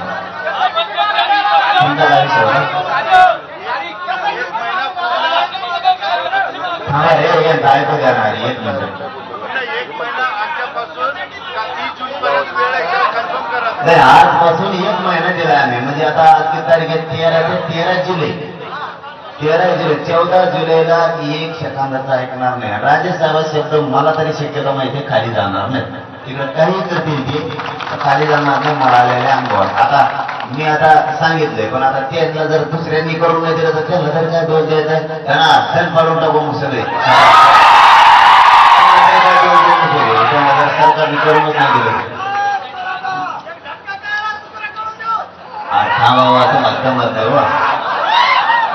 तुमचा काय विषय थांबा रे. ऐकू द्या ना 1 मिनिट. 1 महिना आजच्यापासून 30 जून नाही आजपासून 1 महिना दिला आम्ही, म्हणजे आता आजची तारीख आहे 13 जुलै. 14 जुलैला 1 सेकंदाचा ऐकणार नाही. राजेसाहेब शब्द मला तरी शक्यता माहिती खाली जाणार नाही. तिकडे काही करतील ते खाली जाणार नाही मला आलेल्या अनुभवात. आता मी आता सांगितलंय, पण आता त्यांना जर दुसऱ्यांनी करून नाही दिलं तर त्यांना तर काय दोष द्यायचा, त्यांना सण पाडून टाकू मग सगळे. सरकारने करूनच नाही दिलं. थांबावा तुम्हाला मत आहे.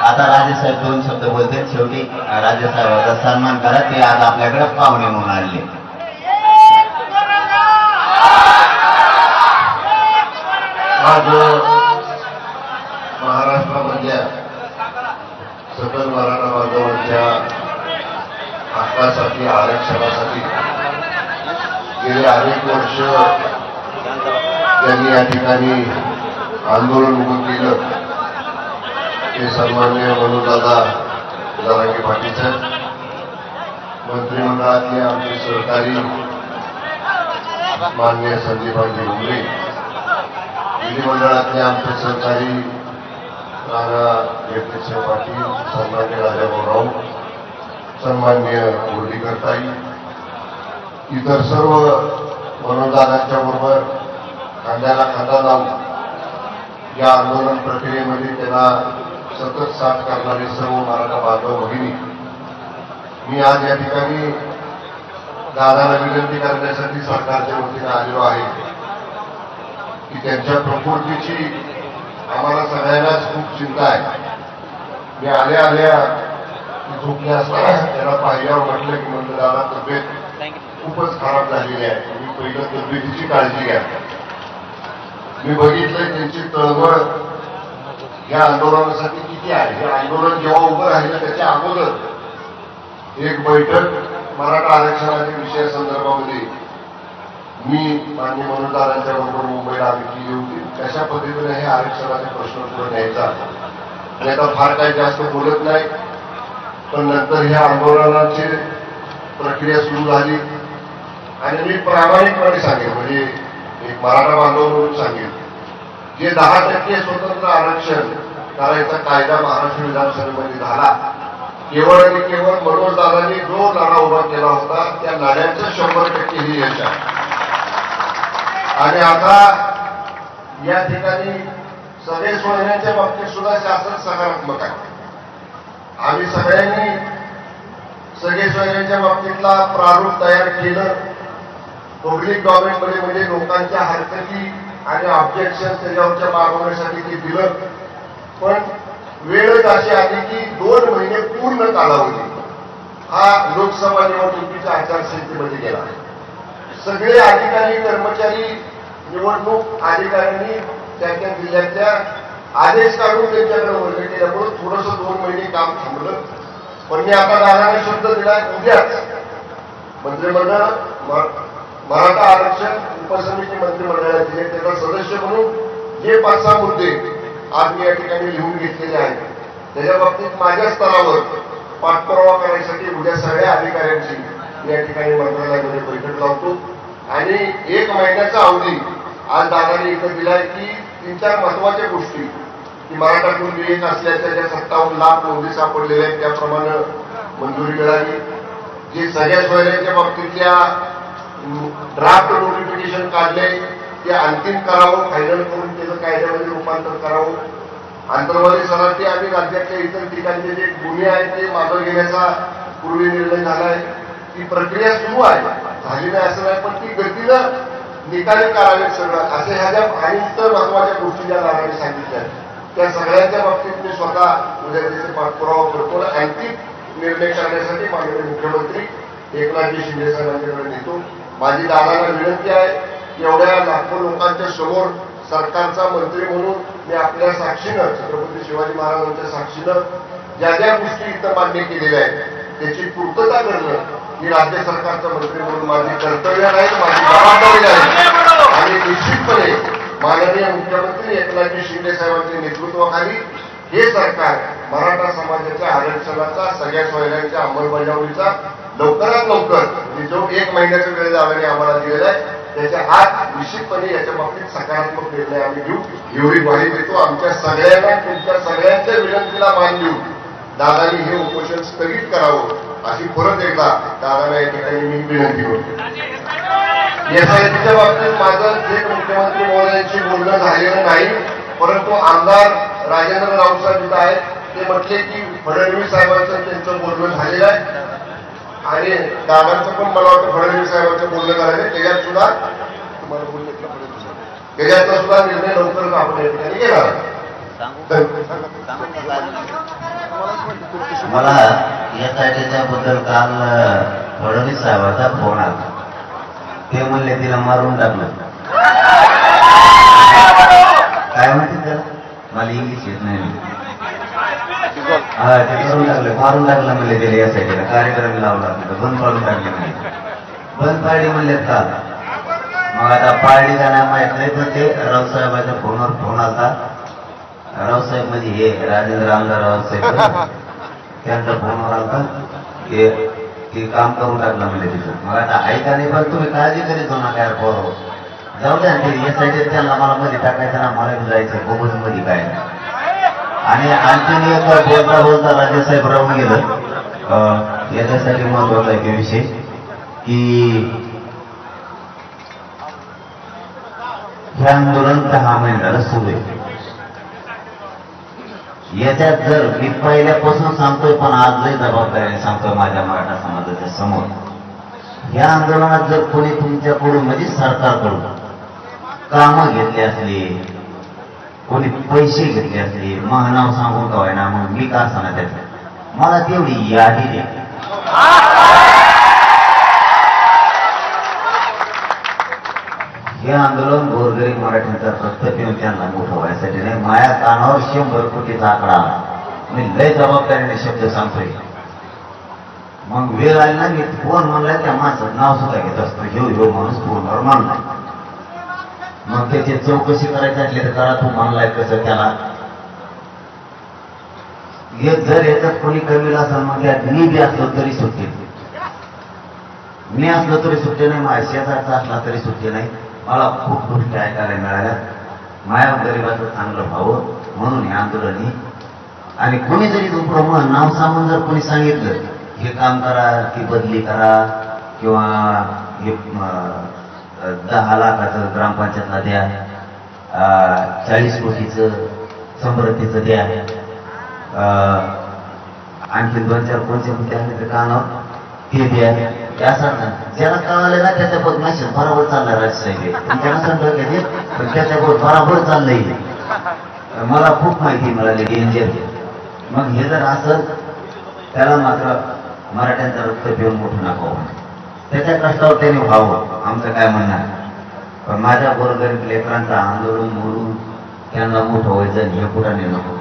आता राजेसाहेब 2 शब्द बोलते. शेवटी राजेसाहेबांचा सन्मान करा. ते आज आपल्याकडे पाहुणे म्हणून आले. आज महाराष्ट्रामधल्या सकल मराठा बांधवांच्या हक्कासाठी, आरक्षणासाठी गेले अनेक वर्ष त्यांनी या ठिकाणी आंदोलन उभं केलं. ते सन्माननीय मनोजदादा जरांगे पाटील साहेब, मंत्रिमंडळातले आमचे सहकारी माननीय संदीपानजी भुमरे, विधिमंडळातले आमचे सहकारी राणा जगदीशसिंह पाटील, सन्मान्य राजाभाऊ राऊत, सन्मान्य बोर्डीकरताई, इतर सर्व मनोजदादांच्या बरोबर खांद्याला खांदा लावून या आंदोलन प्रक्रियेमध्ये त्यांना सतत साथ करणारे सर्व मराठा बांधव भगिनी, मी आज या ठिकाणी दादाला विनंती करण्यासाठी सरकारच्या वतीने आलेलो आहे की त्यांच्या प्रकृतीची आम्हाला सगळ्यांनाच खूप चिंता आहे. मी आल्या झोपल्या असताना त्याला पाहिल्यावर म्हटलं की म्हणलं दादा तब्येत खूपच खराब झालेली आहे, तुम्ही पहिलं तब्येतीची काळजी घ्या. मी बघितलंय त्यांची तळमळ या आंदोलनासाठी किती आहे. हे आंदोलन जेव्हा उभं राहिलं त्याच्या अगोदर एक बैठक मराठा आरक्षणाच्या विषयासंदर्भामध्ये मी माननीय मनोजदारांच्या बरोबर मुंबईला आम्ही केली होती. कशा पद्धतीने हे आरक्षणाचे प्रश्न पुढे न्यायचा. आणि आता फार काही जास्त बोलत नाही, पण नंतर ह्या आंदोलनाची प्रक्रिया सुरू झाली आणि मी प्रामाणिकपणे सांगेन, म्हणजे एक मराठा बांधव म्हणून सांगेन, जे 10% स्वतंत्र आरक्षण करायचा कायदा महाराष्ट्र विधानसभेमध्ये झाला, केवळ आणि केवळ मनोजदादांनी जो लढा उभा केला होता त्या लढ्याचं 100% हे यश आहे. आणि आता या ठिकाणी सगळे सोयऱ्यांच्या बाबतीत सुद्धा शासन सकारात्मक आहे. आम्ही सगळ्यांनी सगळे सोयऱ्यांच्या बाबतीतला प्रारूप तयार केलं. पब्लिक डॉमेनमध्ये म्हणजे लोकांच्या हरकती आणि ऑब्जेक्शन त्याच्यावरच्या मागवण्यासाठी ते दिलं. पण वेळच अशी आली की 2 महिने पूर्ण कालावधी हा लोकसभा निवडणुकीच्या आचारसंहितेमध्ये गेला. सगळे अधिकारी कर्मचारी निवडणूक अधिकाऱ्यांनी त्या जिल्ह्यातल्या आदेश काढून त्यांच्याकडे वर्ग केल्यामुळे थोडंसं 2 महिने काम थांबलं. पण मी आता दादाने शब्द दिलाय, उद्याच मंत्रिमंडळ मराठा आरक्षण उपसमिती मंत्रिमंडळात दिले. त्याचा सदस्य म्हणून जे 5-6 मुद्दे आज मी या ठिकाणी लिहून घेतलेले आहेत त्याच्या बाबतीत माझ्या स्तरावर पाठपुरावा करण्यासाठी उद्या सगळ्या अधिकाऱ्यांची या ठिकाणी मंत्रालयामध्ये बैठक लावतो. आणि 1 महिन्याचा अवधी आज दादाने इथं दिलाय की 3-4 महत्वाच्या गोष्टी की मराठा कुणबी एक असल्याच्या ज्या 57 लाख नोंदी सापडलेल्या आहेत त्याप्रमाणे मंजुरी मिळाली. जे सगळ्या सोयऱ्यांच्या बाबतीतल्या ड्राफ्ट नोटिफिकेशन काढले ते अंतिम करावं, फायनल करून त्याचं कायद्यामध्ये रूपांतर करावं. आंतरवादी सराठी आणि राज्यातल्या इतर ठिकाणचे जे गुन्हे आहेत ते मागं घेण्याचा पूर्वी निर्णय झालाय. ती प्रक्रिया सुरू आहे, झाली नाही असं नाही, पण ती गतीनं निकाली करावेत सगळं असे ह्या ज्या आणि इतर महत्वाच्या गोष्टी ज्या दादाने सांगितल्या त्या सगळ्यांच्या बाबतीत मी स्वतः उद्या त्याचे पाठपुरावा करतो. अंतिम निर्णय करण्यासाठी माननीय मुख्यमंत्री एकनाथजी शिंदे साहेबांच्याकडे नेतो. माझी दादांना विनंती आहे की एवढ्या लाखो लोकांच्या समोर सरकारचा मंत्री म्हणून मी आपल्या साक्षीनं, छत्रपती शिवाजी महाराजांच्या साक्षीनं ज्या ज्या गोष्टी इथं मान्य केलेल्या आहेत त्याची पूर्तता करणं ही राज्य सरकारचा मंत्री म्हणून माझी कर्तव्य आहे, माझी जबाबदारी आहे. आणि निश्चितपणे माननीय मुख्यमंत्री एकनाथजी शिंदे साहेबांच्या नेतृत्वाखाली हे सरकार मराठा समाजाच्या आरक्षणाचा, सगळ्या सोयऱ्यांच्या अंमलबजावणीचा लवकरात लवकर जो 1 महिन्याचा वेळ दादाने आम्हाला दिलेला आहे त्याच्या आज निश्चितपणे याच्या बाबतीत सकारात्मक निर्णय आम्ही घेऊ एवढी ग्वाही देतो. आमच्या सगळ्यांना तुमच्या सगळ्यांच्या विनंतीला मान देऊ दादांनी हे उपोषण स्थगित करावं अशी परत एकदा दादांना या ठिकाणी मी विनंती करतो. एसआयटीच्या बाबतीत माझं थेट मुख्यमंत्री महोदयांशी बोलणं झालेलं नाही, परंतु आमदार राजेंद्र राऊसाहेब जिथं आहेत ते म्हटले की फडणवीस साहेबांचं त्यांचं बोलणं झालेलं आहे आणि दादांचं पण मला वाटतं फडणवीस साहेबांचं बोलणं करायचं त्याच्यात सुद्धा तुम्हाला बोलले त्याच्यातला सुद्धा निर्णय लवकरच आपण या ठिकाणी घेणार आहे. मला याच्या बद्दल काल फडणवीस साहेबांचा फोन आला. ते म्हणले तिला मारून टाकलं. काय म्हणते त्याला मला इंग्लिश येत नाही. हा ते करून टाकलं मारून टाकलं म्हणले त्याला यासाठी कार्यक्रम लावला बंद पाडून टाकले म्हणजे बंद पाडली म्हणले काल. मग आता पाडली का नाही माहित नाही पण ते रावसाहेबांच्या फोनवर फोन आला. रावसाहेब म्हणजे हे राजेंद्र आमदार रावसाहेब त्यांचा फोनवर आला ते काम करून टाकलं म्हणजे तिथं. मग आता ऐका नाही पण तुम्ही काळजी करीत जाऊ नका यार पोरं जाऊ द्या ते यासाठी त्यांना मला मध्ये टाकायचं ना मला जायचं बोगस मध्ये काय. आणि आणखीन एक बोलता बोलता राजेसाहेब राहून गेलं याच्यासाठी महत्वाचा आहे ते विषय की हे आंदोलन 10 महिन्याला सुरू आहे. याच्यात जर मी पहिल्यापासून सांगतोय पण आज लय जबाबदारीने सांगतोय माझ्या मराठा समाजाच्या समोर या आंदोलनात जर कोणी तुमच्याकडून म्हणजे सरकारकडून कामं घेतली असली कोणी पैसे घेतले असले नाव सांगून का व्हायना मग मी का असताना त्यात मला तेवढी यादी द्या. हे आंदोलन गोरगरीब मराठ्यांचा प्रत्येक त्यांना मोठं व्हायसाठी नाही. माया कानावर 100 कोटीचा आकडा मी लय जबाबदारीने शब्द सांगतोय. मग वेळ आली ना मी फोन म्हणलाय त्या माणसाचं नाव सुद्धा घेत असतो ह्यो माणूस फोनवर मानलाय. मग त्याची चौकशी करायची असली तर करा. तू मानलाय कसं त्याला जर याच्यात कोणी कमी असेल मग त्यात मी बी असलो तरी सुट्टी मी असलो तरी सुट्टी नाही. माझ्या शेजारचा असला तरी सुट्टी नाही. मला खूप गोष्टी ऐकायला मिळाल्या. माया गरिबाचं चांगलं व्हावं म्हणून हे आंदोलन. आणि कोणी जरी तुमचं नाव सांगून जर कोणी सांगितलं हे काम करा ती बदली करा किंवा हे 10 लाखाचं ग्रामपंचायतला द्या 40 कोटीचं समृद्धीचं द्या आणखी 2-4 कोणते मुद्दे आले तर कानावर ते द्या. ज्याला कळालं ना त्याच्या बदमाशी बरोबर चाललाय राजसाहेब त्यांना सांगितलं पण त्याच्या बरोबर चाललंय. मला खूप माहिती मिळाली डेंजर. मग हे जर असं त्याला मात्र मराठ्यांचं रक्त पिऊन मोठं नको त्याच्या कष्टावर त्याने व्हावं आमचं काय म्हणणं आहे. पण माझ्या गोरगरीब लेकरांचं आंदोलन मोडून त्यांना मोठं व्हायचं हे कुठाने नको.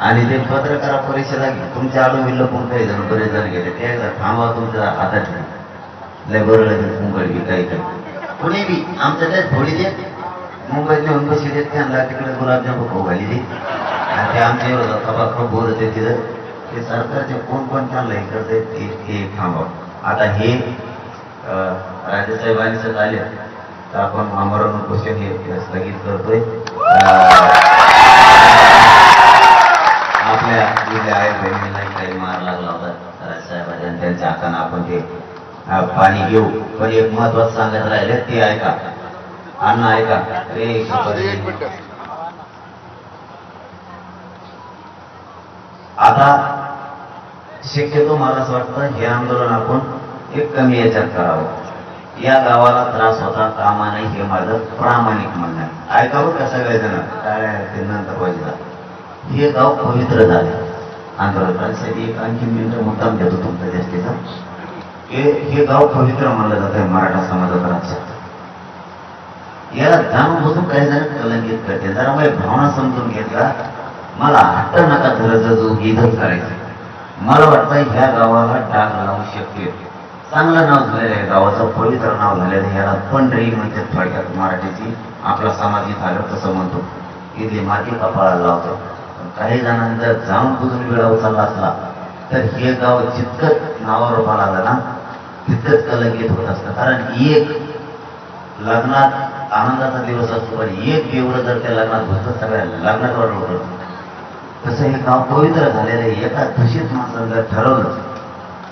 आणि ते पत्रकार परिषदा तुमच्या आडून लपून काही जण बरेच जण गेले ते थांबा तुमच्या हातात लय बरं मुंबई काही कुणी बी आमच्या त्यात थोडी देत मुंबईत नेऊन बशी देत त्यांना तिकडे गुलाबजाम खाऊ घाली दे आणि ते आमच्या विरोधात खबाखब बोलत आहे तिथं ते सरकारचे कोण त्यांना हे करते ते थांबवा. आता हे राजेसाहेबांचं झाले तर आपण आमरण उपोषण हे स्थगित करतोय. आपल्या जिल्ह्या आई बहिणींना काही मार लागला होता राजसाहेबांनी त्यांच्या हाताने आपण ते पाणी घेऊ. पण एक महत्वाचं सांगत राहिले ते ऐका अण्णा ऐका रे. आता शक्यतो मला असं वाटतं हे आंदोलन आपण एक कमी याच्यात करावं. या गावाला त्रास होता कामा नाही हे माझं प्रामाणिक म्हणणं आहे. ऐकावं का सगळेजण टाळ्या ते नंतर पाहिजे. हे गाव पवित्र झाले आंदोलनासाठी. एक आणखी मिनिटं मुद्दाम घेतो तुमच्या जास्तीचा. हे गाव पवित्र मानलं जात आहे मराठा समाजात राज्यात. याला जाणून बसून काही जण कलंकित करते. जरा माझी भावना समजून घेतला मला हट्ट नका धरत इथं करायचं. मला वाटतं ह्या गावाला डाग लावू शकते. चांगलं नाव झालेलं आहे गावाचं पवित्र नाव झालेलं आहे. याला पंढरी म्हणते थोडक्यात मराठीची आपला समाज इथं आलं तसं म्हणतो. इथली माती कपाळाला लावतो. काही जणांनी जर जाऊन बुजून वेळा उचलला असला तर हे गाव जितकं नावावर आलं ना तितकंच कलंकित होत असतं. कारण एक लग्नात आनंदाचा दिवस असतो, पण एक बेवरं जर त्या लग्नात बसलं सगळ्या लग्नात वाढवलं. तसं हे गाव पवित्र झालेलं आहे. एका खुशीत माणसानं जर ठरवलं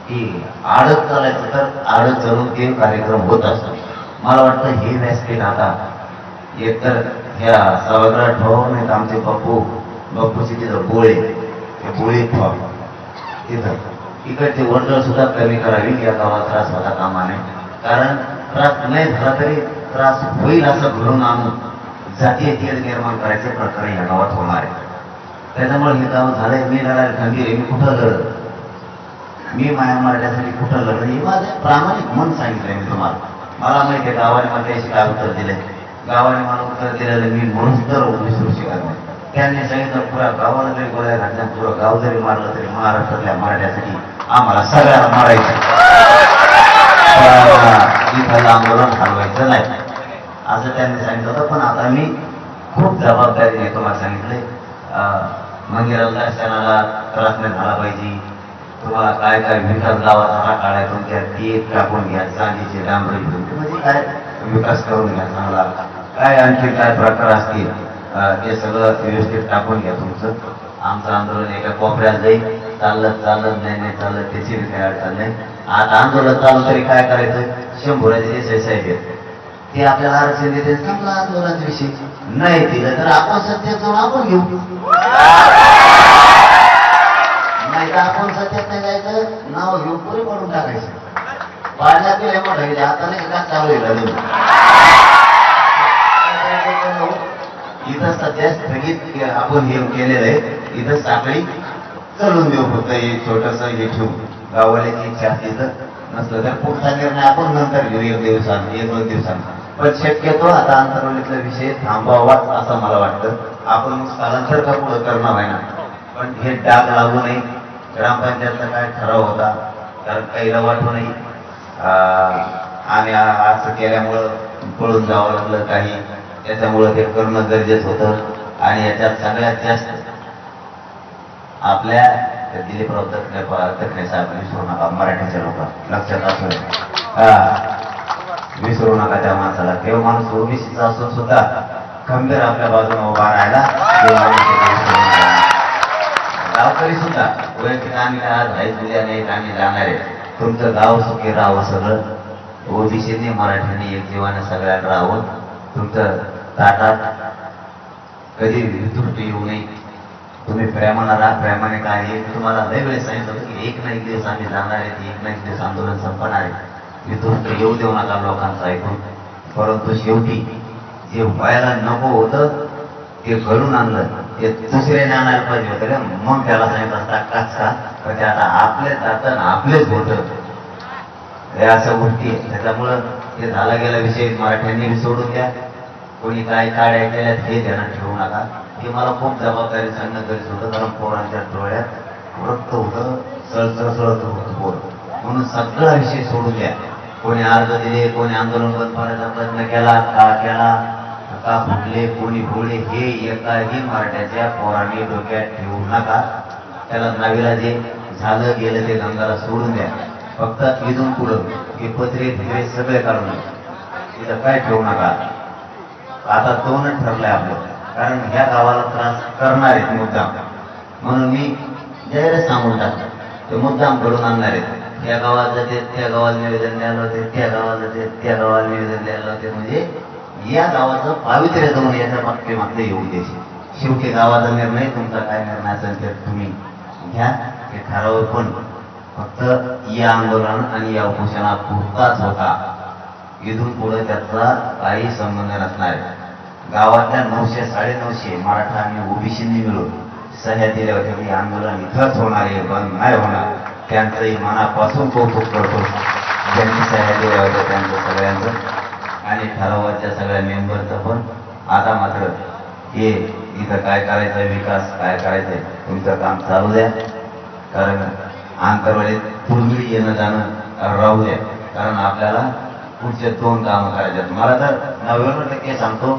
की आडत चालायचं तर आडत चालून ते कार्यक्रम होत असतो. मला वाटतं हे व्यासपीठ आता एकतर ह्या सभागृहात ठेवावं, नाही तर आमचे बापूची तिथं बोळे ते बोळे ठेवावं तिथं. इकडचे वर्दळ सुद्धा कमी करावी. या गावात त्रास होता कामा नये. कारण त्रास नाही झाला तरी त्रास होईल असं घडून आणून जातीय तेढ निर्माण करायचे प्रकार या गावात होणार आहे. त्याच्यामुळे हे गाव झालंय. मी लढायला खंबीर आहे. मी कुठं लढत, मी माया मारण्यासाठी कुठं लढत, हे माझं प्रामाणिक मन सांगितलंय मी तुम्हाला. मला माहिती आहे गावाने मला त्याशी काय उत्तर दिले. गावाने मला उत्तर दिलेलं मी म्हणून तर विसरू शकत नाही. त्यांनी सांगितलं पुऱ्या गावाला जरी गोळ्या घातल्या, पुरं गाव जरी मारलं तरी महाराष्ट्रातल्या मराठ्यासाठी आम्हाला सगळ्याला मारायचं, इथलं आंदोलन हलवायचं नाही असं त्यांनी सांगितलं होतं. पण आता मी खूप जबाबदारीने तुम्हाला सांगितलंय, मंदिराला दर्शनाला त्रास नाही झाला पाहिजे. तुम्हाला काय काय विकास गावाचा हा काढाय तुमच्या ते टाकून घ्या, चांदीचे डांबरी म्हणजे काय विकास करून घ्या चांगला. काय आणखी काय प्रकार असतील ते सगळं व्यवस्थित टाकून घ्या तुमचं. आमचं आंदोलन एका कोपऱ्यात जाईल, चालत नाही चालत त्याची काही अडचण नाही. आता आंदोलन चालू तरी काय करायचं, शंभराचे देसाई साहेब आहेत ते आपल्याला आरक्षण देते, चांगला आंदोलनाचा विषय नाही दिलं तर आपण सत्तेत जाऊन आपण घेऊ, नाही तर आपण सत्तेत नाही जायचं, नाव घेऊन पुरे पडून टाकायचं. पाडल्या केल्या मोठा आता नाही का चालू इथं सध्या स्थगित आपण हे केलेलं आहे. इथं साखळी चलून देऊ फक्त एक छोटस हे ठेवू. गावाला इच्छा असली तर, नसलं तर पुढचा निर्णय आपण नंतर घेऊ, एक दोन दिवसांनी. पण शक्यतो आता अंतर्वलीतला विषय थांबवावाच असं मला वाटतं. आपण स्थलांतर का पुढं करणं व्हायना, पण हे डाग लागू नये. ग्रामपंचायतचा काय ठराव होता, कारण काहीला वाटू नये आणि असं केल्यामुळं पळून जावं लागलं काही, त्याच्यामुळं ते करणं गरजेचं होतं. आणि याच्यात सगळ्यात जास्त आपल्या दिलीपराव तकणे साहेब विसरू नका, मराठीच्या लोक लक्षात असू विसरू नका त्या माणसाला. तेव्हा माणूस ओबीसीचा असून सुद्धा खंबीर आपल्या बाजूने उभा राहायला गावकरी सुद्धा वैयक्तिक आम्ही आज राहायच उद्या नाही आम्ही जाणार आहे. तुमचं गाव सुखी राहावं सगळं, ओबीसीने मराठीने एक जीवाने सगळ्यांना राहावं. तुमचं ताटात कधी त्रुटी येऊ नये. तुम्ही प्रेमाला राहा, प्रेमाने काय येईल. तुम्हाला लय वेळेस सांगितलं होतं की एक ना एक दिवस आम्ही जाणार आहे, एक ना एक दिवस आंदोलन संपणार आहे. वितुष्ट येऊ देऊ नका लोकांचं ऐकून. परंतु शेवटी जे व्हायला नको होतं ते घडून आणलं, ते दुसऱ्याने आणायला पाहिजे होतं. मग त्याला सांगितलं असता काचा, पण ते आता आपलेच जातं आपलेच होतं. हे अशा गोष्टी आहेत. त्याच्यामुळं ते झाला गेला विषय मराठ्यांनी सोडून द्या. कोणी काय काड्या केल्यात हे ध्यानात ठेवू नका. हे मला खूप जबाबदारी सांगणं गरजेचं होतं, कारण पोरांच्या डोळ्यात रक्त होतं, सळसळसळत होतं पोर. म्हणून सगळा विषय सोडून द्या. कोणी अर्ज दिले, कोणी आंदोलन बंद करण्याचा प्रयत्न केला, का केला, का फुटले, कोणी भोळे, हे एकाही मराठ्याच्या पोरांनी डोक्यात ठेवू नका. त्याला नावीला जे झालं गेलं ते गंगाला सोडून द्या. फक्त इथून पुढं हे पत्रे फिरे सगळे काढून तिथं काय ठेवू नका. आता दोनच ठरलंय आपलं, कारण ह्या गावाला त्रास करणार आहेत मुद्दाम. म्हणून मी जाहीर सांगून टाकतो ते मुद्दाम घडून आणणार आहेत. त्या गावात जाते, त्या गावाला निवेदन द्यायला होते, त्या गावाला जाते, त्या गावाला निवेदन द्यायला होते. म्हणजे या गावाचं पावित्र्य जाऊन याच्या मागचे मागते येऊन द्यायचे. शेवटी गावाचा निर्णय, तुमचा काय निर्णय असेल ते तुम्ही घ्या. ते ठराव पण फक्त या आंदोलन आणि या उपोषणापुरताच होता. इथून पुढे त्याचा काही संबंध नसणार आहे. गावातल्या 900 950 मराठा आणि ओबीसींनी मिळून सह्या दिल्या होत्या की आंदोलन इथंच होणार आहे, बंद नाही होणार. त्यांचंही मनापासून कौतुक करतो. ज्यांनी सह्या दिल्या होत्या त्यांचं सगळ्यांचं आणि ठरावाच्या सगळ्या मेंबरचं पण. आता मात्र हे इथं काय करायचं, विकास काय करायचंय, तुमचं काम चालू द्या. कारण आंतरवाडीत पूर्वी येणं जाणं राहू द्या. कारण आपल्याला पुढचे 2 कामं करायचे. मला तर 99% सांगतो,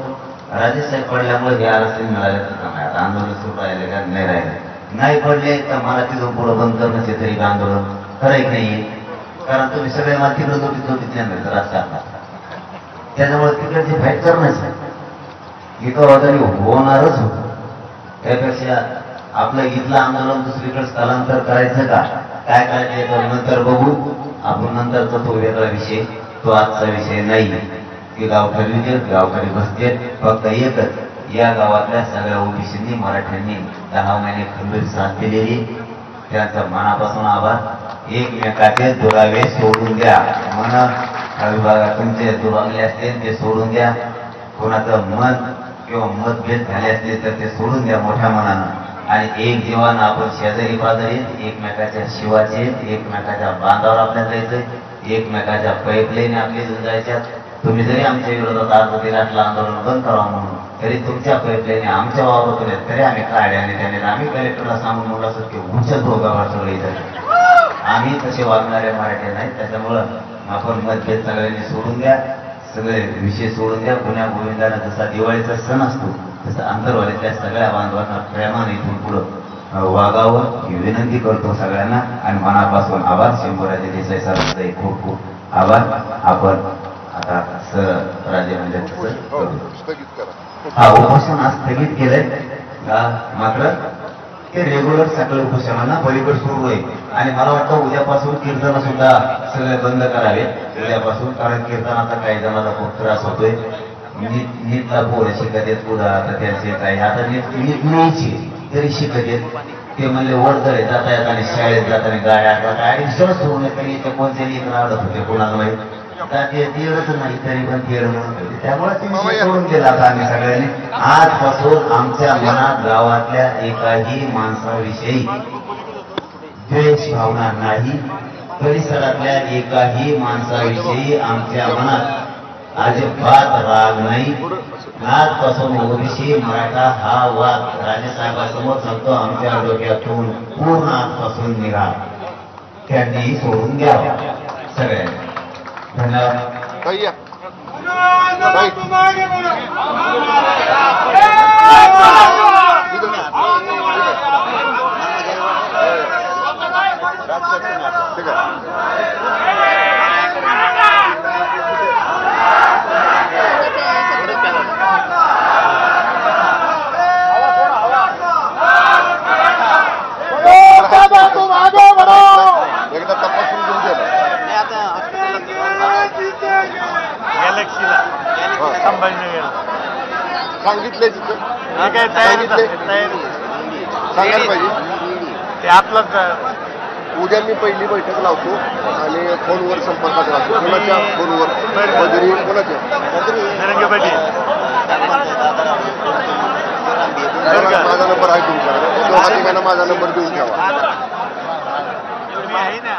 राजेश साहेब पडल्यामुळे हे आरक्षण मिळालं. आता आंदोलन सुरू राहिले का नाही राहिले, नाही पडले तर मला तिथून पुढं बंद करणं हे तरी आंदोलन खरंच नाहीये. कारण तुम्ही सगळे मला तिकडं जोडीत राजकारणात त्याच्यामुळे तिकडची फाईट करणंच इथं होता होणारच होतं. त्यापेक्षा आपलं इथलं आंदोलन दुसरीकडे स्थलांतर करायचं का काय करायचं तर नंतर बघू आपण. नंतरचा तो वेगळा विषय, तो आजचा विषय नाही. की गावकरी गावकरी बसते. फक्त एकच, या गावातल्या सगळ्या ओबीसींनी मराठ्यांनी 10 महिने खंबीर साथ दिलेली, त्यांचा मनापासून आभार. एकमेकाचे दुरावे सोडून द्या. विभागात तुमचे दुरावले असतील ते सोडून द्या. कोणाचं मन किंवा मतभेद झाले असतील तर ते सोडून द्या मोठ्या मनानं. आणि एक जीवन आपण शेजारी पाजारीत, एकमेकाच्या शिवाचे, एकमेकाच्या बांधावर आपल्या जायचंय, एकमेकाच्या पैपलेने आपले जायच्यात. तुम्ही जरी आमच्या विरोधात अर्ज दिला आंदोलन बंद करावं म्हणून, तरी तुमच्या पैपलेने आमच्या वावरातून येत तरी आम्ही काढे आणि त्याने आम्ही कलेक्टरला सांगून म्हणलं असं की उंचच भोगावर सगळे इथं. आम्ही तसे वागणारे मराठी नाहीत. त्याच्यामुळं आपण मतभेद सगळ्यांनी सोडून द्या, सगळे विषय सोडून द्या. पुण्या गोविंदानं जसा दिवाळीचा सण असतो तसं अंतरवालीतल्या सगळ्या बांधवांना प्रेमाने इथून पुढं वागावं ही विनंती करतो सगळ्यांना. आणि मनापासून आभार. शंभूराजे देसाई साहेबांचे खूप खूप आभार. आपण आता राजे म्हणजे हा उपोषण आज स्थगित केलंय. मात्र ते रेग्युलर सगळं उपोषणांना पलीकडे सुरू आहे. आणि मला वाटतं उद्यापासून कीर्तन सुद्धा सगळे बंद करावे उद्यापासून. कारण कीर्तनाचा काही जणांना खूप त्रास होतोय. नीटला पोरं शिकत येत पुढं. आता त्यांचे काही आता नीट न्यायची तरी शिकत येत. ते म्हणले वडदळे जाता येत आणि शाळेत जाताना गाड्या आणि सण सुरू नये तरी ते कोणत्या लेकर आवडत होते कोणाला माहीत. ते तेवढंच नाही तरी पण तेवढं म्हणत होते. त्यामुळे ते सोडून दिला आता आम्ही सगळ्यांनी. आजपासून आमच्या मनात गावातल्या एकाही माणसाविषयी द्वेष भावना नाही. परिसरातल्या एकाही माणसाविषयी आमच्या मनात अजिबात राग नाही. आजपासून ओबीसी मराठा हा वाद राजेसाहेबांसमोर सांगतो आमच्या डोक्यातून पूर्ण आजपासून निघा. त्यांनी सोडून द्यावा सगळ्यांनी. धन्यवाद. एकदा तपासून घेऊन गेलं सांगितलंय तिथं सांगितलंय सांगायला पाहिजे. ते आपलंच उद्या मी पहिली बैठक लावतो आणि फोनवर संपर्कात राहतो. कोणाच्या फोनवर बजरी कोणाच्या माझा नंबर आहे तुमच्याकडे. दोघा तिघांना माझा नंबर देऊन ठेवा. आहे ना.